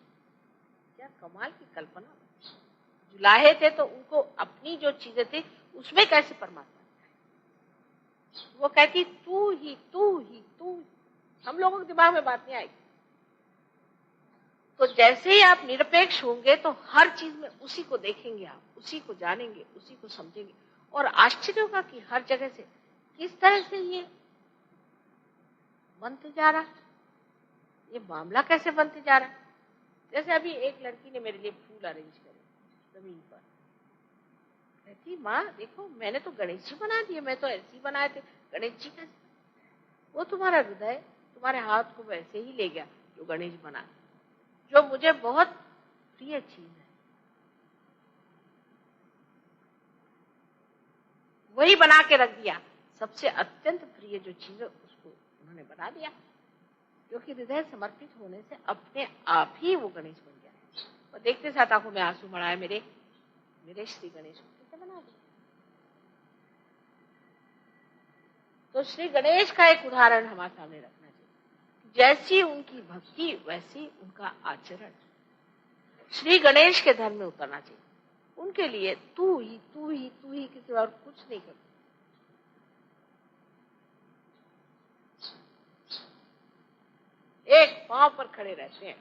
क्या कमाल की कल्पना। जुलाहे थे तो उनको अपनी जो चीजें थी उसमें कैसे परमात्मा, वो कहती तू ही तू ही तू। हम लोगों के दिमाग में बात नहीं आई। तो जैसे ही आप निरपेक्ष होंगे तो हर चीज में उसी को देखेंगे, आप उसी को जानेंगे, उसी को समझेंगे। और आश्चर्य होगा कि हर जगह से किस तरह से ये बनते जा रहा है, ये मामला कैसे बनते जा रहा है। जैसे अभी एक लड़की ने मेरे लिए फूल अरेंज करे जमीन पर, कहती माँ देखो मैंने तो गणेश जी बना दिए, मैं तो ऐसे ही बनाए थे, गणेश जी कैसे? वो तुम्हारा हृदय तुम्हारे हाथ को वैसे ही ले गया जो गणेश बना, जो मुझे बहुत प्रिय चीज है वही बना के रख दिया। सबसे अत्यंत प्रिय जो चीज है उसको उन्होंने बना दिया, क्योंकि हृदय समर्पित होने से अपने आप ही वो गणेश बन गया। और देखते साथ आंखों में आंसू मड़ाए मेरे श्री गणेश कैसे बना दिया। तो श्री गणेश का एक उदाहरण हमारे सामने रखना चाहिए। जैसी उनकी भक्ति वैसी उनका आचरण श्री गणेश के धर्म में उतरना चाहिए। उनके लिए तू ही तू ही तू ही, किसी और कुछ नहीं करता। एक पांव पर खड़े रहते हैं,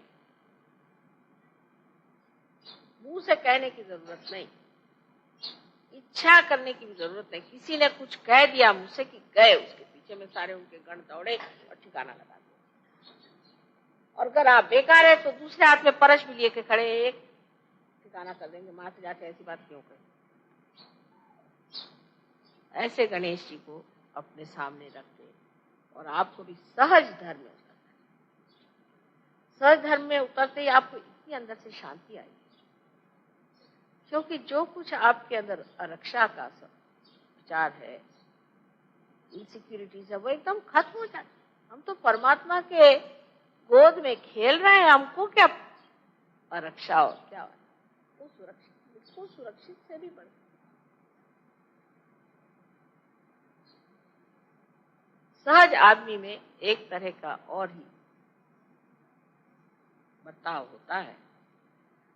मुंह से कहने की जरूरत नहीं, इच्छा करने की भी जरूरत नहीं। किसी ने कुछ कह दिया मुझसे कि गए, उसके पीछे में सारे उनके गण दौड़े और ठिकाना लगा दिया। और अगर आप बेकार है तो दूसरे हाथ में परश भी लिए के खड़े, एक ठिकाना कर देंगे। मां से जाके ऐसी बात क्यों करें। ऐसे गणेश जी को अपने सामने रखते और आपको भी सहज धर्म में उतरना। सहज धर्म में उतरते ही आपको इतनी अंदर से शांति आई, क्योंकि जो कुछ आपके अंदर आरक्षा का सब विचार है, इनसिक्योरिटीज है, वो एकदम खत्म हो जाती। हम तो परमात्मा के गोद में खेल रहे हैं, हमको क्या आरक्षा और क्या वो सुरक्षित, बिल्कुल सुरक्षित से भी बढ़। सहज आदमी में एक तरह का और ही बर्ताव होता है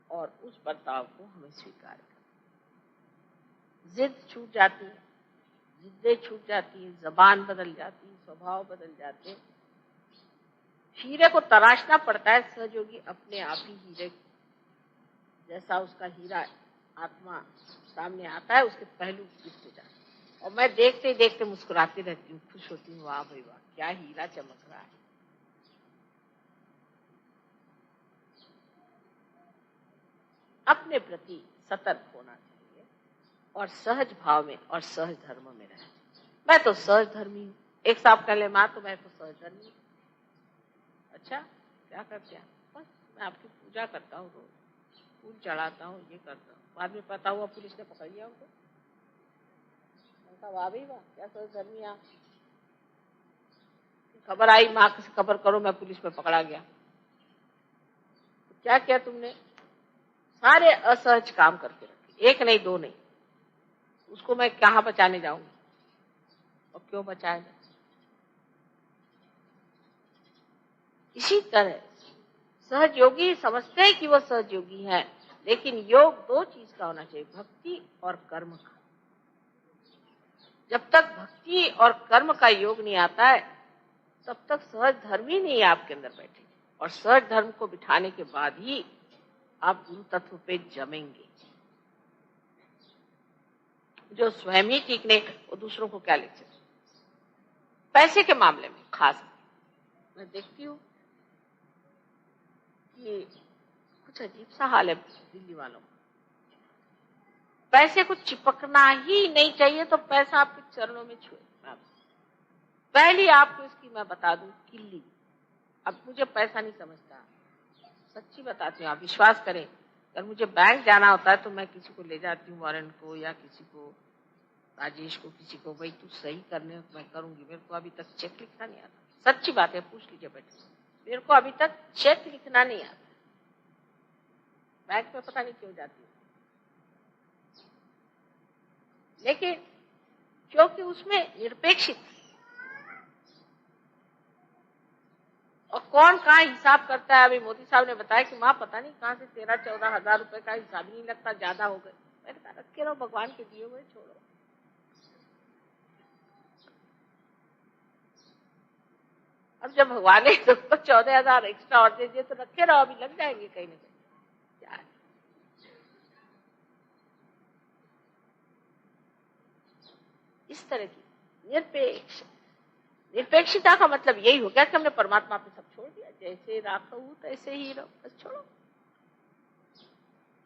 और उस बर्ताव को हमें स्वीकार करना। जिद छूट जाती है, जिद्दें छूट जाती है, जबान बदल जाती है, स्वभाव बदल जाते हैं। हीरे को तराशना पड़ता है। सहयोगी अपने आप ही हीरे जैसा उसका हीरा आत्मा सामने आता है, उसके पहलू दिखते जाते हैं। और मैं देखते ही देखते मुस्कुराती रहती हूँ, खुश होती हूँ, वाह भाई वाह क्या हीरा चमक रहा है। अपने प्रति सतर्क होना चाहिए और सहज भाव में और सहज धर्म में रहना चाहिए। मैं तो सहज धर्मी हूँ। एक साहब कह ले माँ तो मैं तो सहज धर्मी हूँ। अच्छा क्या करते हैं? बस मैं आपकी पूजा करता हूँ, रोज फूल चढ़ाता हूँ, ये करता हूँ। बाद में पता हुआ पुलिस ने पकड़ लिया उनको। वाह भाई वाह क्या सहज धर्मी आप। खबर आई माँ से खबर करो मैं पुलिस में पकड़ा गया। क्या किया तुमने? सारे असहज काम करके रखे, एक नहीं दो नहीं। उसको मैं कहाँ बचाने जाऊंगी और क्यों बचाएगा? इसी तरह सहज योगी समझते हैं कि वो सहज योगी है, लेकिन योग दो चीज का होना चाहिए, भक्ति और कर्म का। जब तक भक्ति और कर्म का योग नहीं आता है तब तक सहज धर्म ही नहीं आपके अंदर बैठे, और सहज धर्म को बिठाने के बाद ही आप गुरु तत्व पे जमेंगे। जो स्वयं ही ठीक नहीं, वो दूसरों को क्या लेक्चर। पैसे के मामले में खास मैं देखती हूँ कि कुछ अजीब सा हाल है दिल्ली वालों का। पैसे को चिपकना ही नहीं चाहिए तो पैसा आपके चरणों में छुए। पहली आपको इसकी मैं बता दूं किल्ली। अब मुझे पैसा नहीं समझता, सच्ची बताती हूँ, आप विश्वास करें। अगर मुझे बैंक जाना होता है तो मैं किसी को ले जाती हूँ, वारन को या किसी को, राजेश को, किसी को, भाई तू सही करने मैं करूंगी। मेरे को अभी तक चेक लिखना नहीं आता, सच्ची बात है, पूछ लीजिए बैठे। मेरे को अभी तक चेक लिखना नहीं आता, बैंक में पता नहीं क्यों जाती हूँ। लेकिन क्योंकि उसमें निरपेक्षित, और कौन कहाँ हिसाब करता है। अभी मोदी साहब ने बताया कि माँ पता नहीं कहाँ से 13-14 हजार रुपए का हिसाब ही नहीं लगता, ज्यादा हो गए। मैंने कहा रखे रहो, भगवान के दिए हुए छोड़ो। अब जब भगवान ने तो 14,000 एक्स्ट्रा और दे दिए तो रखे रहो, अभी लग जाएंगे कहीं ना कहीं। क्या इस तरह की निरपेक्षता का मतलब यही हो गया कि हमने परमात्मा पे सब छोड़ दिया, जैसे राखो तैसे ही रहो, बस छोड़ो।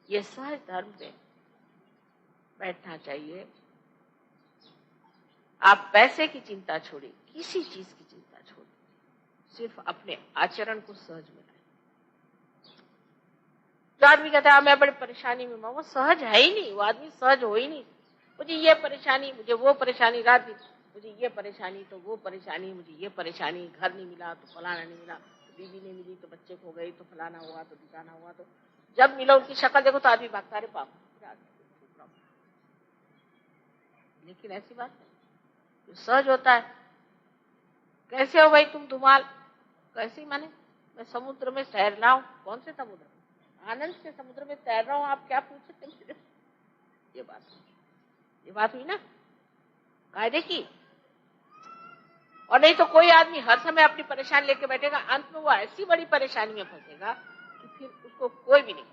ये सहज धर्म पे बैठना चाहिए। आप पैसे की चिंता छोड़िए, किसी चीज की चिंता छोड़िए, सिर्फ अपने आचरण को सहज में लाइए। जो आदमी कहता है मैं बड़ी परेशानी में, वो सहज है ही नहीं, वो आदमी सहज हो ही नहीं। मुझे ये परेशानी, मुझे वो परेशानी, रात मुझे ये परेशानी तो वो परेशानी, मुझे ये परेशानी, घर नहीं मिला तो फलाना नहीं मिला, तो बीवी नहीं मिली तो बच्चे खो गई, तो फलाना हुआ तो ठिकाना हुआ। तो जब मिलो उनकी शक्ल देखो तो आदमी भागता है पाप। लेकिन ऐसी बात नहीं, जो सहज होता है। कैसे हो भाई तुम धुमाल? कैसे माने? मैं समुद्र में तैर रहा हूँ। कौन से समुद्र में? आनंद से समुद्र में तैर रहा हूँ, आप क्या पूछ सकते मुझे? ये बात हुई ना कायदे की। और नहीं तो कोई आदमी हर समय अपनी परेशानी लेके बैठेगा, अंत में वो ऐसी बड़ी परेशानी में फंसेगा कि फिर उसको कोई भी नहीं।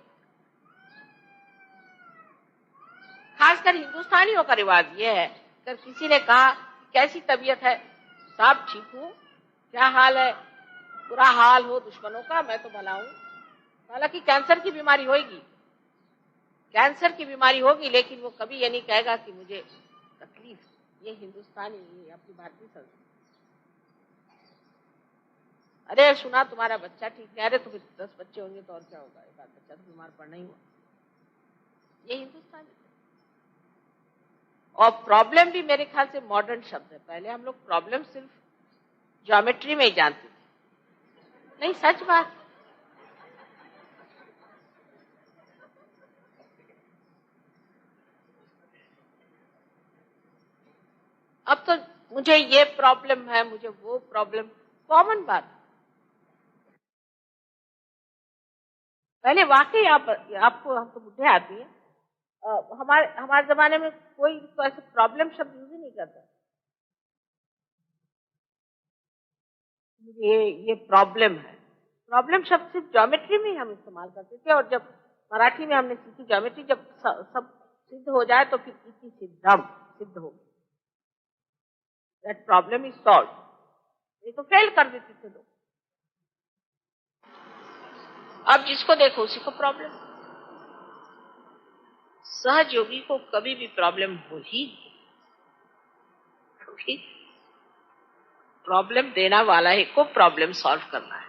खासकर हिंदुस्तानियों का रिवाज ये है, अगर किसी ने कहा कैसी तबीयत है, साहब ठीक हूँ, क्या हाल है? बुरा हाल हो दुश्मनों का, मैं तो भला हूँ। हालांकि कैंसर की बीमारी होगी, कैंसर की बीमारी होगी, लेकिन वो कभी ये नहीं कहेगा कि मुझे तकलीफ। ये हिंदुस्तानी, ये अपनी भारतीय संस्कृति। अरे सुना तुम्हारा बच्चा ठीक है, अरे तो 10 बच्चे होंगे तो और क्या होगा, एक आध बच्चा तो बीमार पड़ना ही हुआ। ये हिंदुस्तानी। और प्रॉब्लम भी मेरे ख्याल से मॉडर्न शब्द है। पहले हम लोग प्रॉब्लम सिर्फ ज्योमेट्री में ही जानते थे। नहीं, सच बात। अब तो मुझे ये प्रॉब्लम है, मुझे वो प्रॉब्लम, कॉमन बात। पहले वाकई आपको, हम तो बुढ़े आदमी हैं, हमारे जमाने में कोई तो ऐसे प्रॉब्लम शब्द यूज ही नहीं करता। ये प्रॉब्लम है। प्रॉब्लम शब्द सिर्फ ज्योमेट्री में ही हम इस्तेमाल करते थे, और जब मराठी में हमने सीखी ज्योमेट्री, जब सब सिद्ध हो जाए तो फिर इसी सिद्धम सिद्ध हो, दैट प्रॉब्लम इज सॉल्व। ये तो फेल कर देते थे लोग। अब जिसको देखो उसी को प्रॉब्लम। सहज योगी को कभी भी प्रॉब्लम हो ही, क्योंकि प्रॉब्लम देना वाला ही को प्रॉब्लम सॉल्व करना है।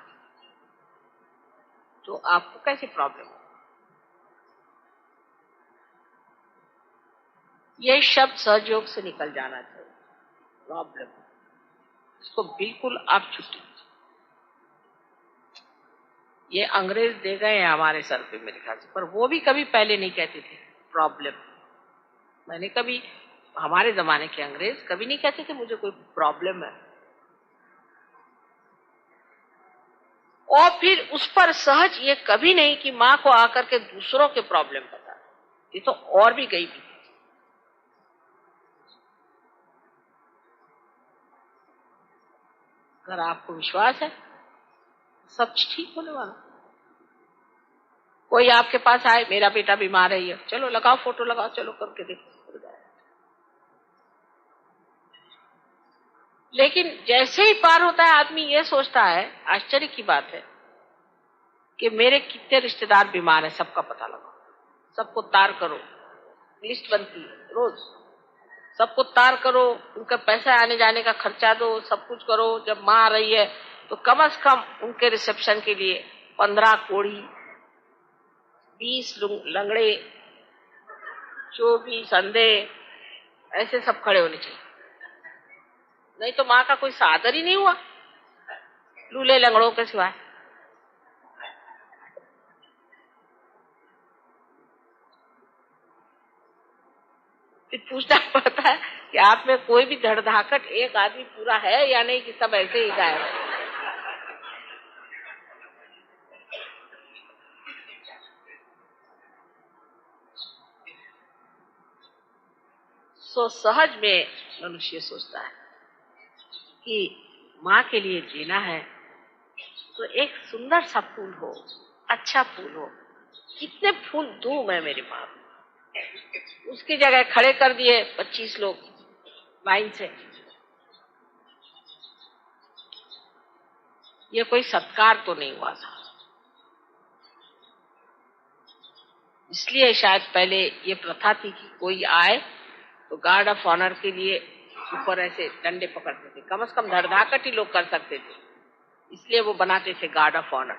तो आपको कैसे प्रॉब्लम? ये शब्द सहयोग से निकल जाना चाहिए। प्रॉब्लम, इसको बिल्कुल आप छुट्टी। ये अंग्रेज दे गए हैं हमारे सर पे मेरे ख्याल से, पर वो भी कभी पहले नहीं कहते थे प्रॉब्लम। मैंने कभी, हमारे जमाने के अंग्रेज कभी नहीं कहते थे मुझे कोई प्रॉब्लम है। और फिर उस पर सहज ये कभी नहीं कि माँ को आकर के दूसरों के प्रॉब्लम बता, ये तो और भी गई भी। अगर आपको विश्वास है सब ठीक होने वाला। कोई आपके पास आए, मेरा बेटा बीमार है, ये चलो लगाओ, फोटो लगाओ, चलो करके देखो। लेकिन जैसे ही पार होता है आदमी ये सोचता है, आश्चर्य की बात है कि मेरे कितने रिश्तेदार बीमार हैं, सबका पता लगाओ, सबको तार करो, लिस्ट बनती है रोज, सबको तार करो, उनका पैसा आने जाने का खर्चा दो, सब कुछ करो। जब माँ आ रही है तो कम से कम उनके रिसेप्शन के लिए 15 कोढ़ी, 20 लंगड़े, 24 अंधे, ऐसे सब खड़े होने चाहिए, नहीं तो माँ का कोई सादर ही नहीं हुआ लूले लंगड़ों के सिवाय। फिर पूछना पड़ता है कि आप में कोई भी धड़धाकट एक आदमी पूरा है या नहीं, कि सब ऐसे ही गायब है। सो सहज में मनुष्य सोचता है कि माँ के लिए जीना है तो एक सुंदर सा फूल हो, अच्छा फूल हो। कितने फूल दूं मैं मेरी माँ को। उसकी जगह खड़े कर दिए 25 लोग लाइन से, ये कोई सत्कार तो नहीं हुआ था। इसलिए शायद पहले ये प्रथा थी कि कोई आए तो गार्ड ऑफ ऑनर के लिए ऊपर ऐसे डंडे पकड़ते थे, कम से कम धड़धाकट ही लोग कर सकते थे, इसलिए वो बनाते थे गार्ड ऑफ ऑनर।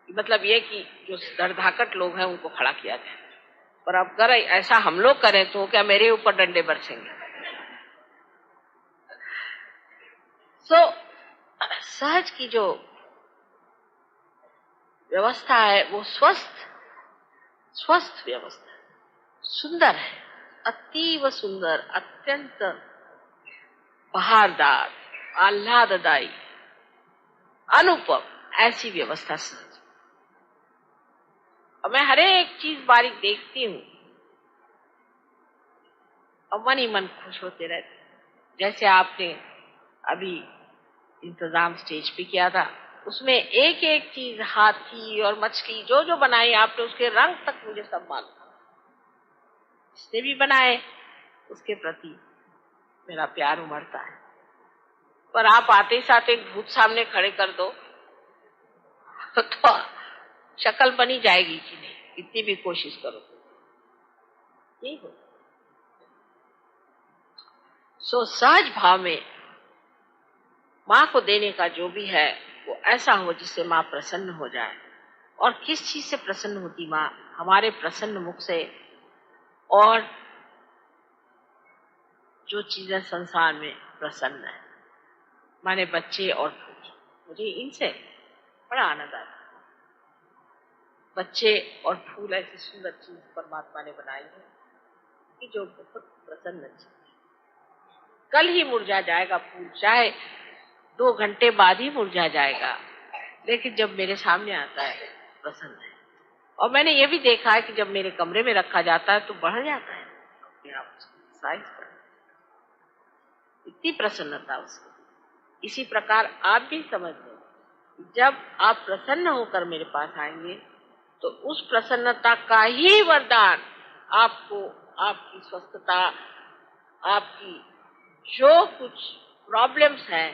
मतलब ये कि जो धड़धाकट लोग हैं उनको खड़ा किया जाए। पर अब अगर ऐसा हम लोग करें तो क्या मेरे ऊपर डंडे बरसेंगे। सहज की जो व्यवस्था है वो स्वस्थ व्यवस्था, सुंदर है, अतीव सुंदर, अत्यंत बहारदार, आह्लाददायी, अनुपम, ऐसी व्यवस्था सहज। और मैं हर एक चीज बारीक देखती हूँ और मन ही मन खुश होते रहते। जैसे आपने अभी इंतजाम स्टेज पे किया था, उसमें एक एक चीज, हाथी और मछली जो जो बनाई आपने, उसके रंग तक मुझे सब मालूम। जिसने भी बनाए उसके प्रति मेरा प्यार उमड़ता है। पर आप आते ही साथ एक भूत सामने खड़े कर दो तो शक्ल बनी जाएगी कि नहीं, कितनी भी कोशिश करो नहीं हो। सहज भाव में माँ को देने का जो भी है वो ऐसा हो जिससे माँ प्रसन्न हो जाए। और किस चीज से प्रसन्न होती माँ? हमारे प्रसन्न मुख से। और जो चीजें संसार में प्रसन्न है, माने बच्चे और फूल, मुझे इनसे बड़ा आनंद आता है। बच्चे और फूल ऐसी सुंदर चीज परमात्मा ने बनाई है कि जो बहुत प्रसन्न चीज। कल ही मुरझा जाएगा फूल, चाहे 2 घंटे बाद ही मुरझा जाएगा, लेकिन जब मेरे सामने आता है प्रसन्न है। और मैंने ये भी देखा है कि जब मेरे कमरे में रखा जाता है तो बढ़ जाता है अपने आप साइज पर, इतनी प्रसन्नता उसकी। इसी प्रकार आप भी समझ लो, जब आप प्रसन्न होकर मेरे पास आएंगे तो उस प्रसन्नता का ही वरदान आपको, आपकी स्वस्थता, आपकी जो कुछ प्रॉब्लम्स हैं,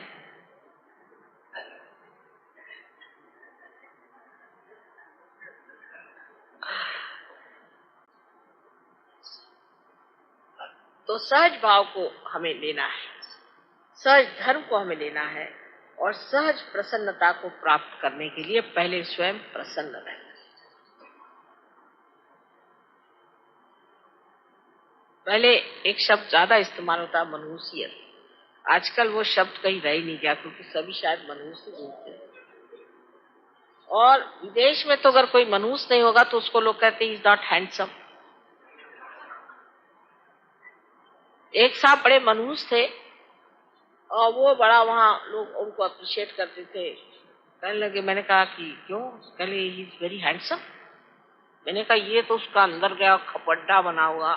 तो सहज भाव को हमें लेना है, सहज धर्म को हमें लेना है। और सहज प्रसन्नता को प्राप्त करने के लिए पहले स्वयं प्रसन्न रहें। पहले एक शब्द ज्यादा इस्तेमाल होता है, मनहूसियत। आजकल वो शब्द कहीं रह ही नहीं गया, क्योंकि सभी शायद मनहूस ही बोलते हैं। और विदेश में तो अगर कोई मनहूस नहीं होगा तो उसको लोग कहते हैं इज नॉट हैंडसम। एक साहब बड़े मनहूस थे और वो बड़ा, वहां लोग उनको अप्रिशिएट करते थे, कहने लगे, मैंने कहा कि क्यों? कहले ही इज वेरी हैंडसम। मैंने कहा ये तो उसका अंदर गया खपड्डा बना हुआ,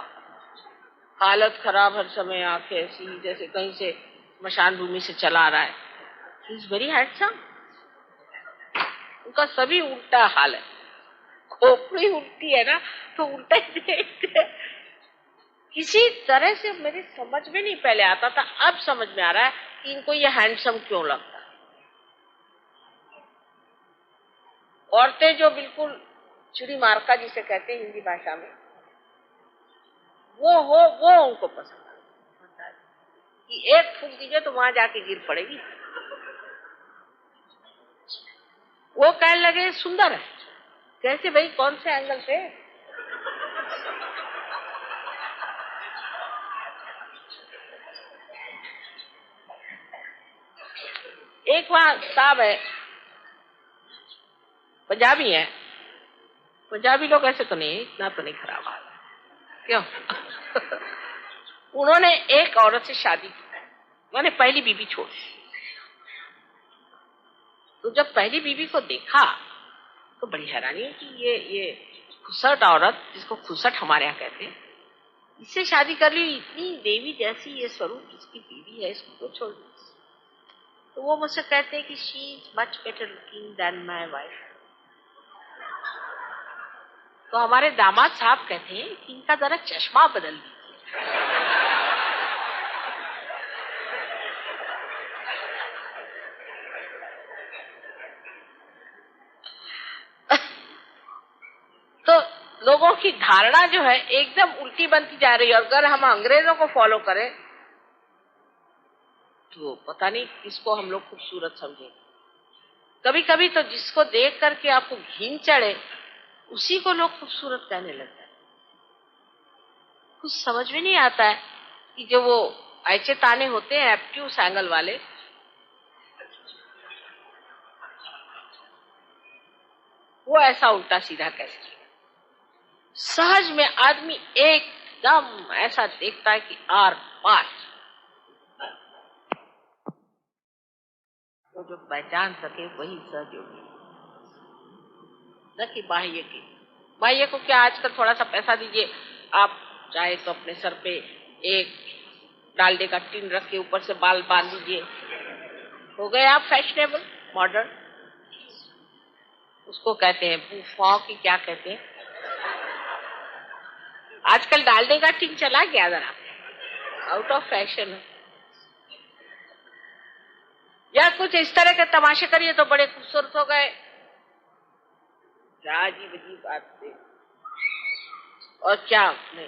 हालत खराब, हर समय आंखें ऐसी जैसे कहीं से स्मशान भूमि से चला आ रहा है। He is very handsome. उनका सभी उल्टा हाल है, खोपड़ी उल्टी है ना, तो उल्टा ही देखते। किसी तरह से मेरी समझ में नहीं पहले आता था, अब समझ में आ रहा है कि इनको ये हैंडसम क्यों लगता है। औरतें जो बिल्कुल चुड़ी मारका जिसे कहते हैं हिंदी भाषा में, वो उनको पसंद है कि एक फूंक दीजिए तो वहां जाके गिर पड़ेगी। वो कहने लगे सुंदर है। कैसे भाई, कौन से एंगल से? एक वहां साहब है, पंजाबी है। पंजाबी लोग ऐसे तो नहीं, इतना तो नहीं खराब हाल है, क्यों? उन्होंने एक औरत से शादी की, उन्होंने पहली बीवी छोड़ी। तो जब पहली बीवी को देखा तो बड़ी हैरानी है कि ये खुसट औरत, जिसको खुसट हमारे यहाँ कहते हैं, इससे शादी कर ली। इतनी देवी जैसी ये स्वरूप जिसकी बीवी है, इसको तो छोड़ दी। तो वो मुझसे कहते हैं कि she is much better looking than my wife. तो हमारे दामाद साहब कहते हैं कि इनका जरा चश्मा बदल दीजिए। तो लोगों की धारणा जो है एकदम उल्टी बनती जा रही है। अगर हम अंग्रेजों को फॉलो करें तो पता नहीं किसको हम लोग खूबसूरत समझेंगे। कभी कभी तो जिसको देख करके आपको घिन चढ़े उसी को लोग खूबसूरत कहने लगते हैं। कुछ समझ में नहीं आता है कि जो वो ऐचे ताने होते हैं एप्ट्यूस एंगल वाले, वो ऐसा उल्टा सीधा कैसे? सहज में आदमी एकदम ऐसा देखता है कि आर पार। तो जो पहचान सके वही सहज योगी, न कि बाह्य की। बाह्य को क्या, आजकल थोड़ा सा पैसा दीजिए, आप चाहे तो अपने सर पे एक डालडे का टिन रख के ऊपर से बाल बांध दीजिए, हो गए आप फैशनेबल मॉडर्न। उसको कहते हैं बूफा की क्या कहते हैं, आजकल डालडे का टिन चला गया, जरा आउट ऑफ फैशन है। या कुछ इस तरह के तमाशे करिए तो बड़े खूबसूरत हो गए। क्या अजीब अजीब बात थे, और क्या अपने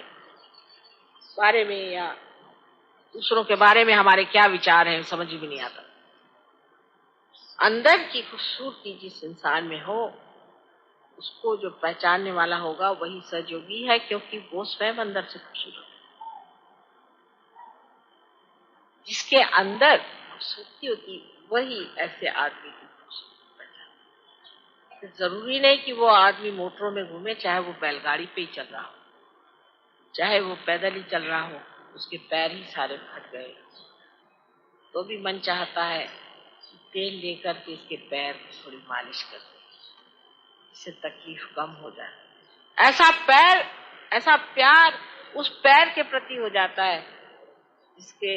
बारे में या दूसरों के बारे में हमारे क्या विचार हैं समझ भी नहीं आता। अंदर की खूबसूरती जिस इंसान में हो उसको जो पहचानने वाला होगा वही सहयोगी है, क्योंकि वो स्वयं अंदर से खूबसूरत है। जिसके अंदर खूबसूरती होती वही ऐसे आदमी की खूबसूरती पहचान। जरूरी नहीं कि वो आदमी मोटरों में घूमे, चाहे वो बैलगाड़ी पे ही चल रहा हो, चाहे वो पैदल ही चल रहा हो, उसके पैर ही सारे फट गए तो भी मन चाहता है तेल लेकर के इसके पैर थोड़ी मालिश कर दे, इससे तकलीफ कम हो जाए। ऐसा पैर, ऐसा प्यार उस पैर के प्रति हो जाता है जिसके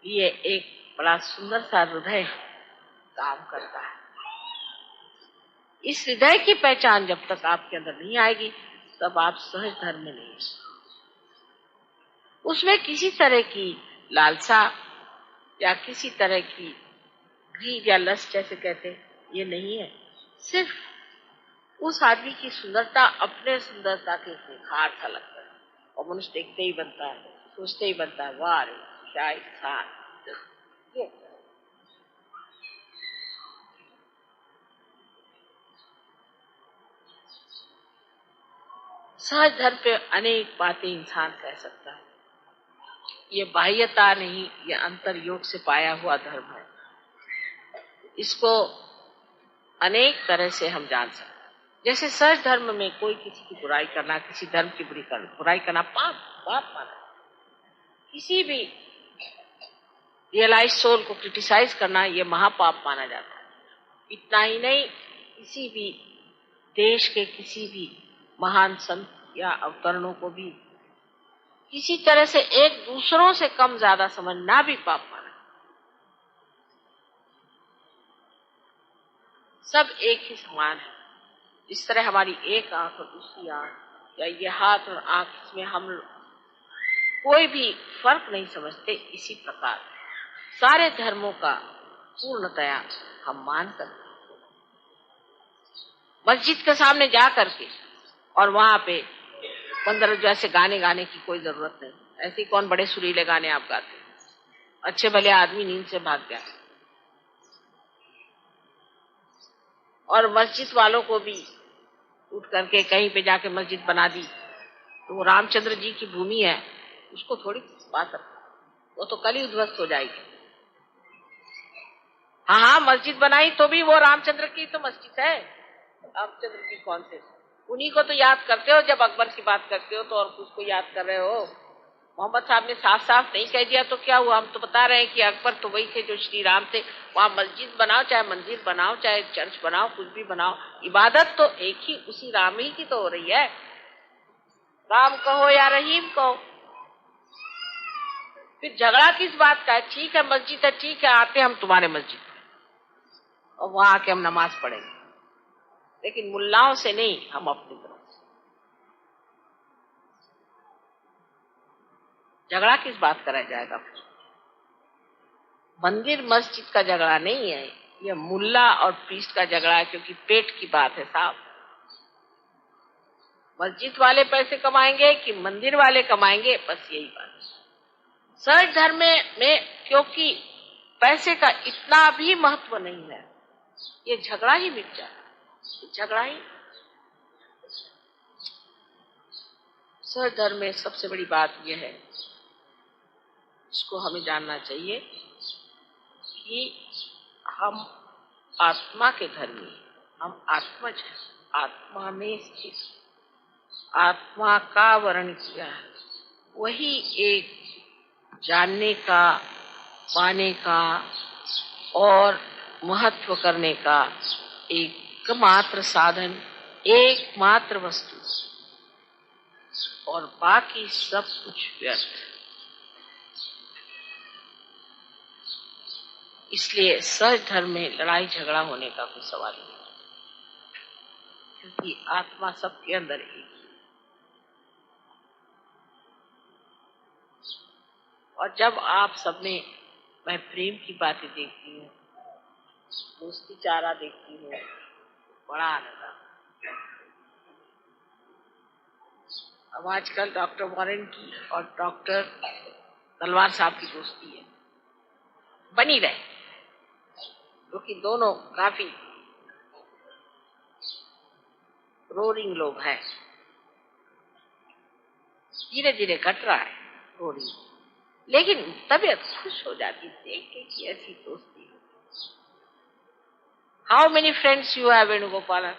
लिए एक बड़ा सुंदर सा हृदय काम करता है। इस हृदय की पहचान जब तक आपके अंदर नहीं आएगी तब आप सहज धर्म में नहीं। उसमें किसी तरह की लालसा या किसी तरह की ग्रीड या लस्ट जैसे कहते हैं, ये नहीं है। सिर्फ उस आदमी की सुंदरता अपने सुंदरता के निखार सा लगता है, और मनुष्य देखते ही बनता है, सोचते ही बनता है, वाह रे क्या इंसान। सहज धर्म पे अनेक बातें इंसान कह सकता है। ये बाह्यता नहीं, ये अंतर योग से पाया हुआ धर्म है। इसको अनेक तरह से हम जान सकते हैं। जैसे सहज धर्म में कोई किसी की बुराई करना, किसी धर्म की बुराई करना पाप माना। किसी भी रियलाइज सोल को क्रिटिसाइज करना ये महापाप माना जाता है। इतना ही नहीं, किसी भी देश के किसी भी महान संत या अवतरणों को भी किसी तरह से एक दूसरों से कम ज्यादा समझना भी पाप माना। सब एक ही समान है। इस तरह हमारी एक आंख और दूसरी आंख या ये हाथ और आंख, इसमें हम कोई भी फर्क नहीं समझते, इसी प्रकार सारे धर्मों का पूर्णतया हम मान सकते। मस्जिद के सामने जा करके और वहां पे 15 जैसे गाने गाने की कोई जरूरत नहीं। ऐसे कौन बड़े सुरीले गाने आप गाते, अच्छे भले आदमी नींद से भाग गया। और मस्जिद वालों को भी उठ करके कहीं पे जाके मस्जिद बना दी तो वो रामचंद्र जी की भूमि है, उसको थोड़ी बात सकते, वो तो कल ही उद्ध्वस्त हो जाएगी। हाँ, मस्जिद बनाई तो भी वो रामचंद्र की तो मस्जिद है, रामचंद्र की कौन से, उन्हीं को तो याद करते हो। जब अकबर की बात करते हो तो और कुछ को याद कर रहे हो। मोहम्मद साहब ने साफ साफ नहीं कह दिया तो क्या हुआ, हम तो बता रहे हैं कि अकबर तो वही थे जो श्री राम थे। वहां मस्जिद बनाओ, चाहे मंदिर बनाओ, चाहे चर्च बनाओ, कुछ भी बनाओ, इबादत तो एक ही उसी राम ही की तो हो रही है। राम कहो या रहीम कहो, फिर झगड़ा किस बात का है। ठीक है मस्जिद है, ठीक है, आते हम तुम्हारे मस्जिद में और वहां आके हम नमाज पढ़ेंगे, लेकिन मुल्लाओं से नहीं, हम अपनी तरफ से। झगड़ा किस बात करा जाएगा। मंदिर मस्जिद का झगड़ा नहीं है, यह मुल्ला और प्रीस्ट का झगड़ा है, क्योंकि पेट की बात है साहब। मस्जिद वाले पैसे कमाएंगे कि मंदिर वाले कमाएंगे, बस यही बात है। सहज धर्म में क्योंकि पैसे का इतना भी महत्व नहीं है, ये झगड़ा ही मिट जाए, झगड़ा ही। सहज धर्म में सबसे बड़ी बात यह है, इसको हमें जानना चाहिए कि हम आत्मा के धर्मी, हम आत्मज हैं, आत्मा में स्थित, आत्मा का वर्ण किया है, वही एक जानने का, पाने का और महत्व करने का एकमात्र साधन, एकमात्र वस्तु, और बाकी सब कुछ व्यर्थ। इसलिए सहज धर्म में लड़ाई झगड़ा होने का कोई सवाल नहीं, क्योंकि आत्मा सबके अंदर एक ही। और जब आप सब में मैं प्रेम की बातें देखती हूँ, दोस्ती चारा देखती हूँ, बड़ा आनंद आता है। अब आजकल डॉक्टर वॉरेन की और डॉक्टर तलवार साहब की दोस्ती है, बनी रहे, क्योंकि दोनों काफी रोरिंग लोग हैं। धीरे धीरे घट रहा है रोरिंग, लेकिन तबीयत खुश हो जाती देख के कि ऐसी दोस्ती है। How many friends you have Venugopal?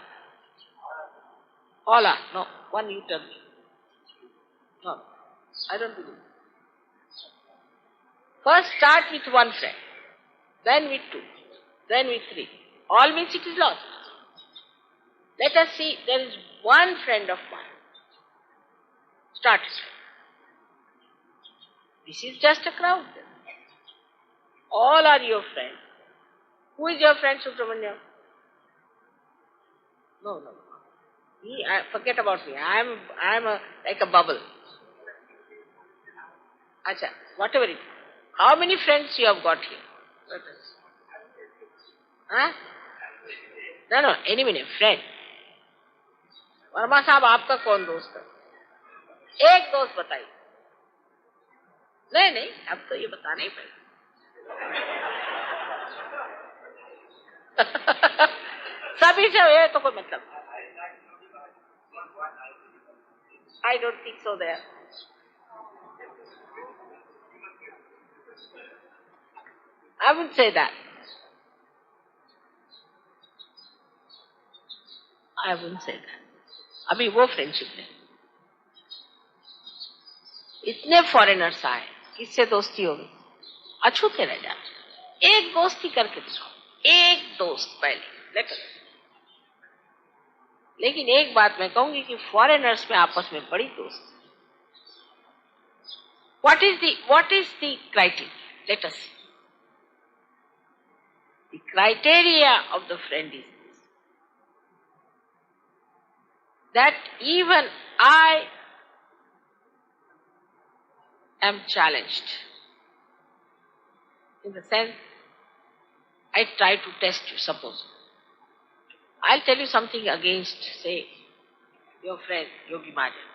All are? No, one you tell me. No, I don't believe. First start with one friend, then with two, then with three. All means it is lost. Let us see, there is one friend of mine. Start it. This is just a crowd. All are your friends. Who is your friend, Subramanya? No. Forget about me. I am like a bubble. Acha, whatever it is. How many friends you have got here? Huh? No, any minute, friend. Verma साहब आपका कौन दोस्त है? एक दोस्त बताइए। नहीं, अब तो ये बताना ही पड़ेगा। सभी से ये तो कोई मतलब। I don't think so there. I wouldn't say that. I wouldn't say that. अभी वो फ्रेंडशिप है। इतने फॉरेनर्स आए, किससे दोस्ती होगी? अछूते रह जाते। एक दोस्ती करके दिखाओ, एक दोस्त पहले लेकर। लेकिन एक बात मैं कहूंगी कि फॉरेनर्स में आपस में बड़ी दोस्ती। What is the criteria? Let us see. The criteria of the friend is this, that even I am challenged. In the sense, I try to test you, suppose. I'll tell you something against, say, your friend Yogi Mahajan.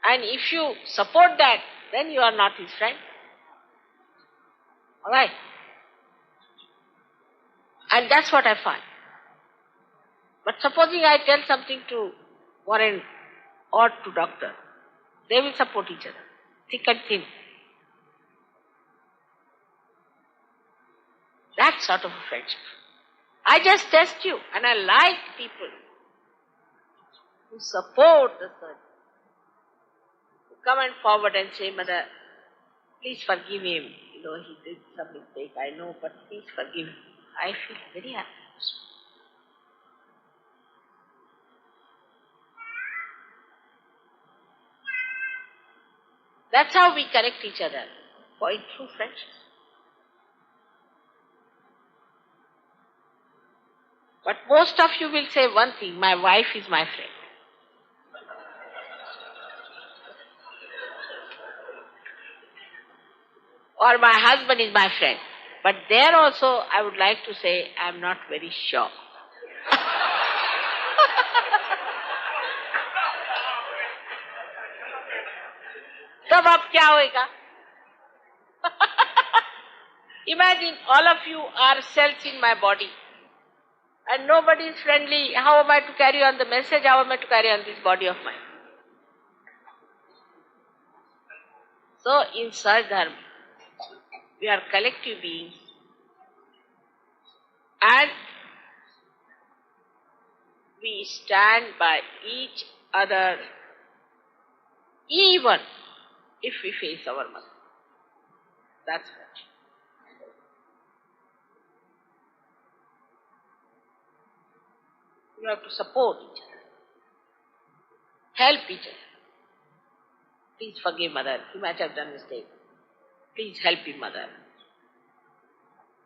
And if you support that, then you are not his friend. Alright? And that's what I find. But supposing I tell something to Warren or to doctor, they will support each other, thick and thin. That sort of a friendship. I just test you, and I like people who support the surgeon. Come and forward and say, Mother, please forgive him. You know, he did some mistake, I know, but please forgive him. I feel very happy. That's how we correct each other, for in true friendship. But most of you will say one thing, my wife is my friend. Or my husband is my friend. But there also I would like to say I am not very sure. तब अब क्या होएगा? Imagine all of you are cells in my body and nobody is friendly. How am I to carry on the message? How am I to carry on this body of mine? So in Sahaj Dharma, we are collective beings and we stand by each other even if we face our mother. That's what. You have to support each other, help each other. Please forgive mother, he might have done mistake. Please help him, mother.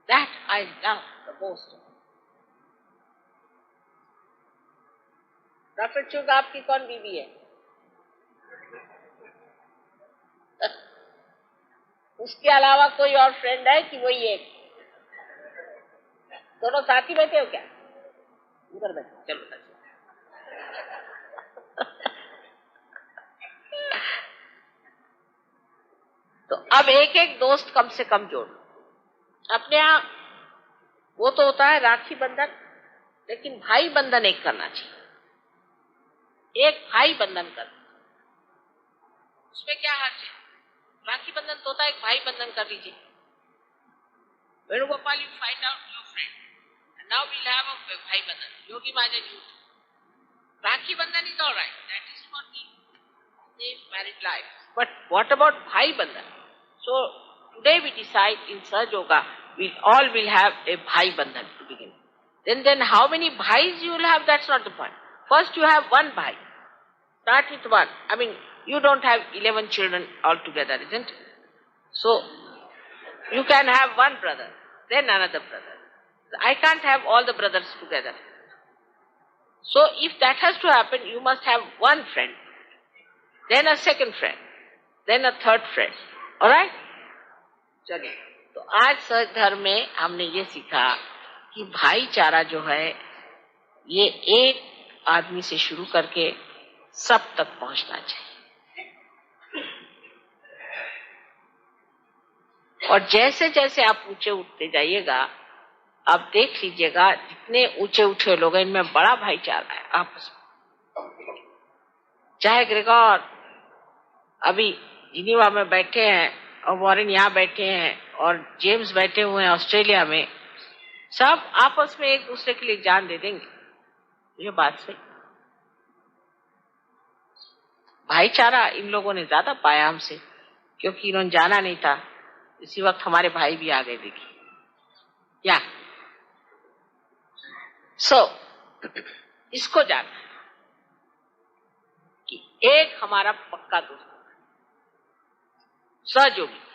That I love the most. Doctor चुग आपकी कौन बीवी है? उसके अलावा कोई और friend है कि वही एक? दोनों साथ ही बैठे हो क्या? उधर बैठो, चलो उधर। तो अब एक एक दोस्त कम से कम जोड़ो। अपने यहाँ वो तो होता है राखी बंधन, लेकिन भाई बंधन एक करना चाहिए। एक भाई बंधन कर, उसमें क्या हर्ज है? राखी बंधन तो होता है, एक भाई बंधन कर लीजिए। Venugopal, you find out your friend, and now we'll have a भाई बंधन. Yogi Mahajan used. Rakhi bandhan is all right. That is for the safe married life. But what about bhai bandhan? So today we decide in Sahaj Yoga, we all will have a bhai bandhan to begin. Then how many bhais you will have? That's not the point. First you have one bhai. Start with one. I mean, you don't have 11 children altogether, isn't it? So you can have one brother, then another brother. I can't have all the brothers together. So if that has to happen, you must have one friend, then a second friend, then a third friend. Alright? चलिए, तो आज सहज धर्म में हमने ये सीखा कि भाईचारा जो है ये एक आदमी से शुरू करके सब तक पहुंचना चाहिए। और जैसे जैसे आप ऊंचे उठते जाइएगा, आप देख लीजिएगा जितने ऊंचे उठे लोग हैं इनमें बड़ा भाईचारा है आपस में। चाहे ग्रेगोर अभी जिनीवा में बैठे हैं और वॉरेन यहाँ बैठे हैं और जेम्स बैठे हुए हैं ऑस्ट्रेलिया में, सब आपस में एक दूसरे के लिए जान दे देंगे। ये बात सही। भाईचारा इन लोगों ने ज्यादा पाया हमसे, क्योंकि इन्होंने जाना नहीं था इसी वक्त हमारे भाई भी आ गए, देखिए। या इसको जानना कि एक हमारा पक्का दोस्त सहयोगी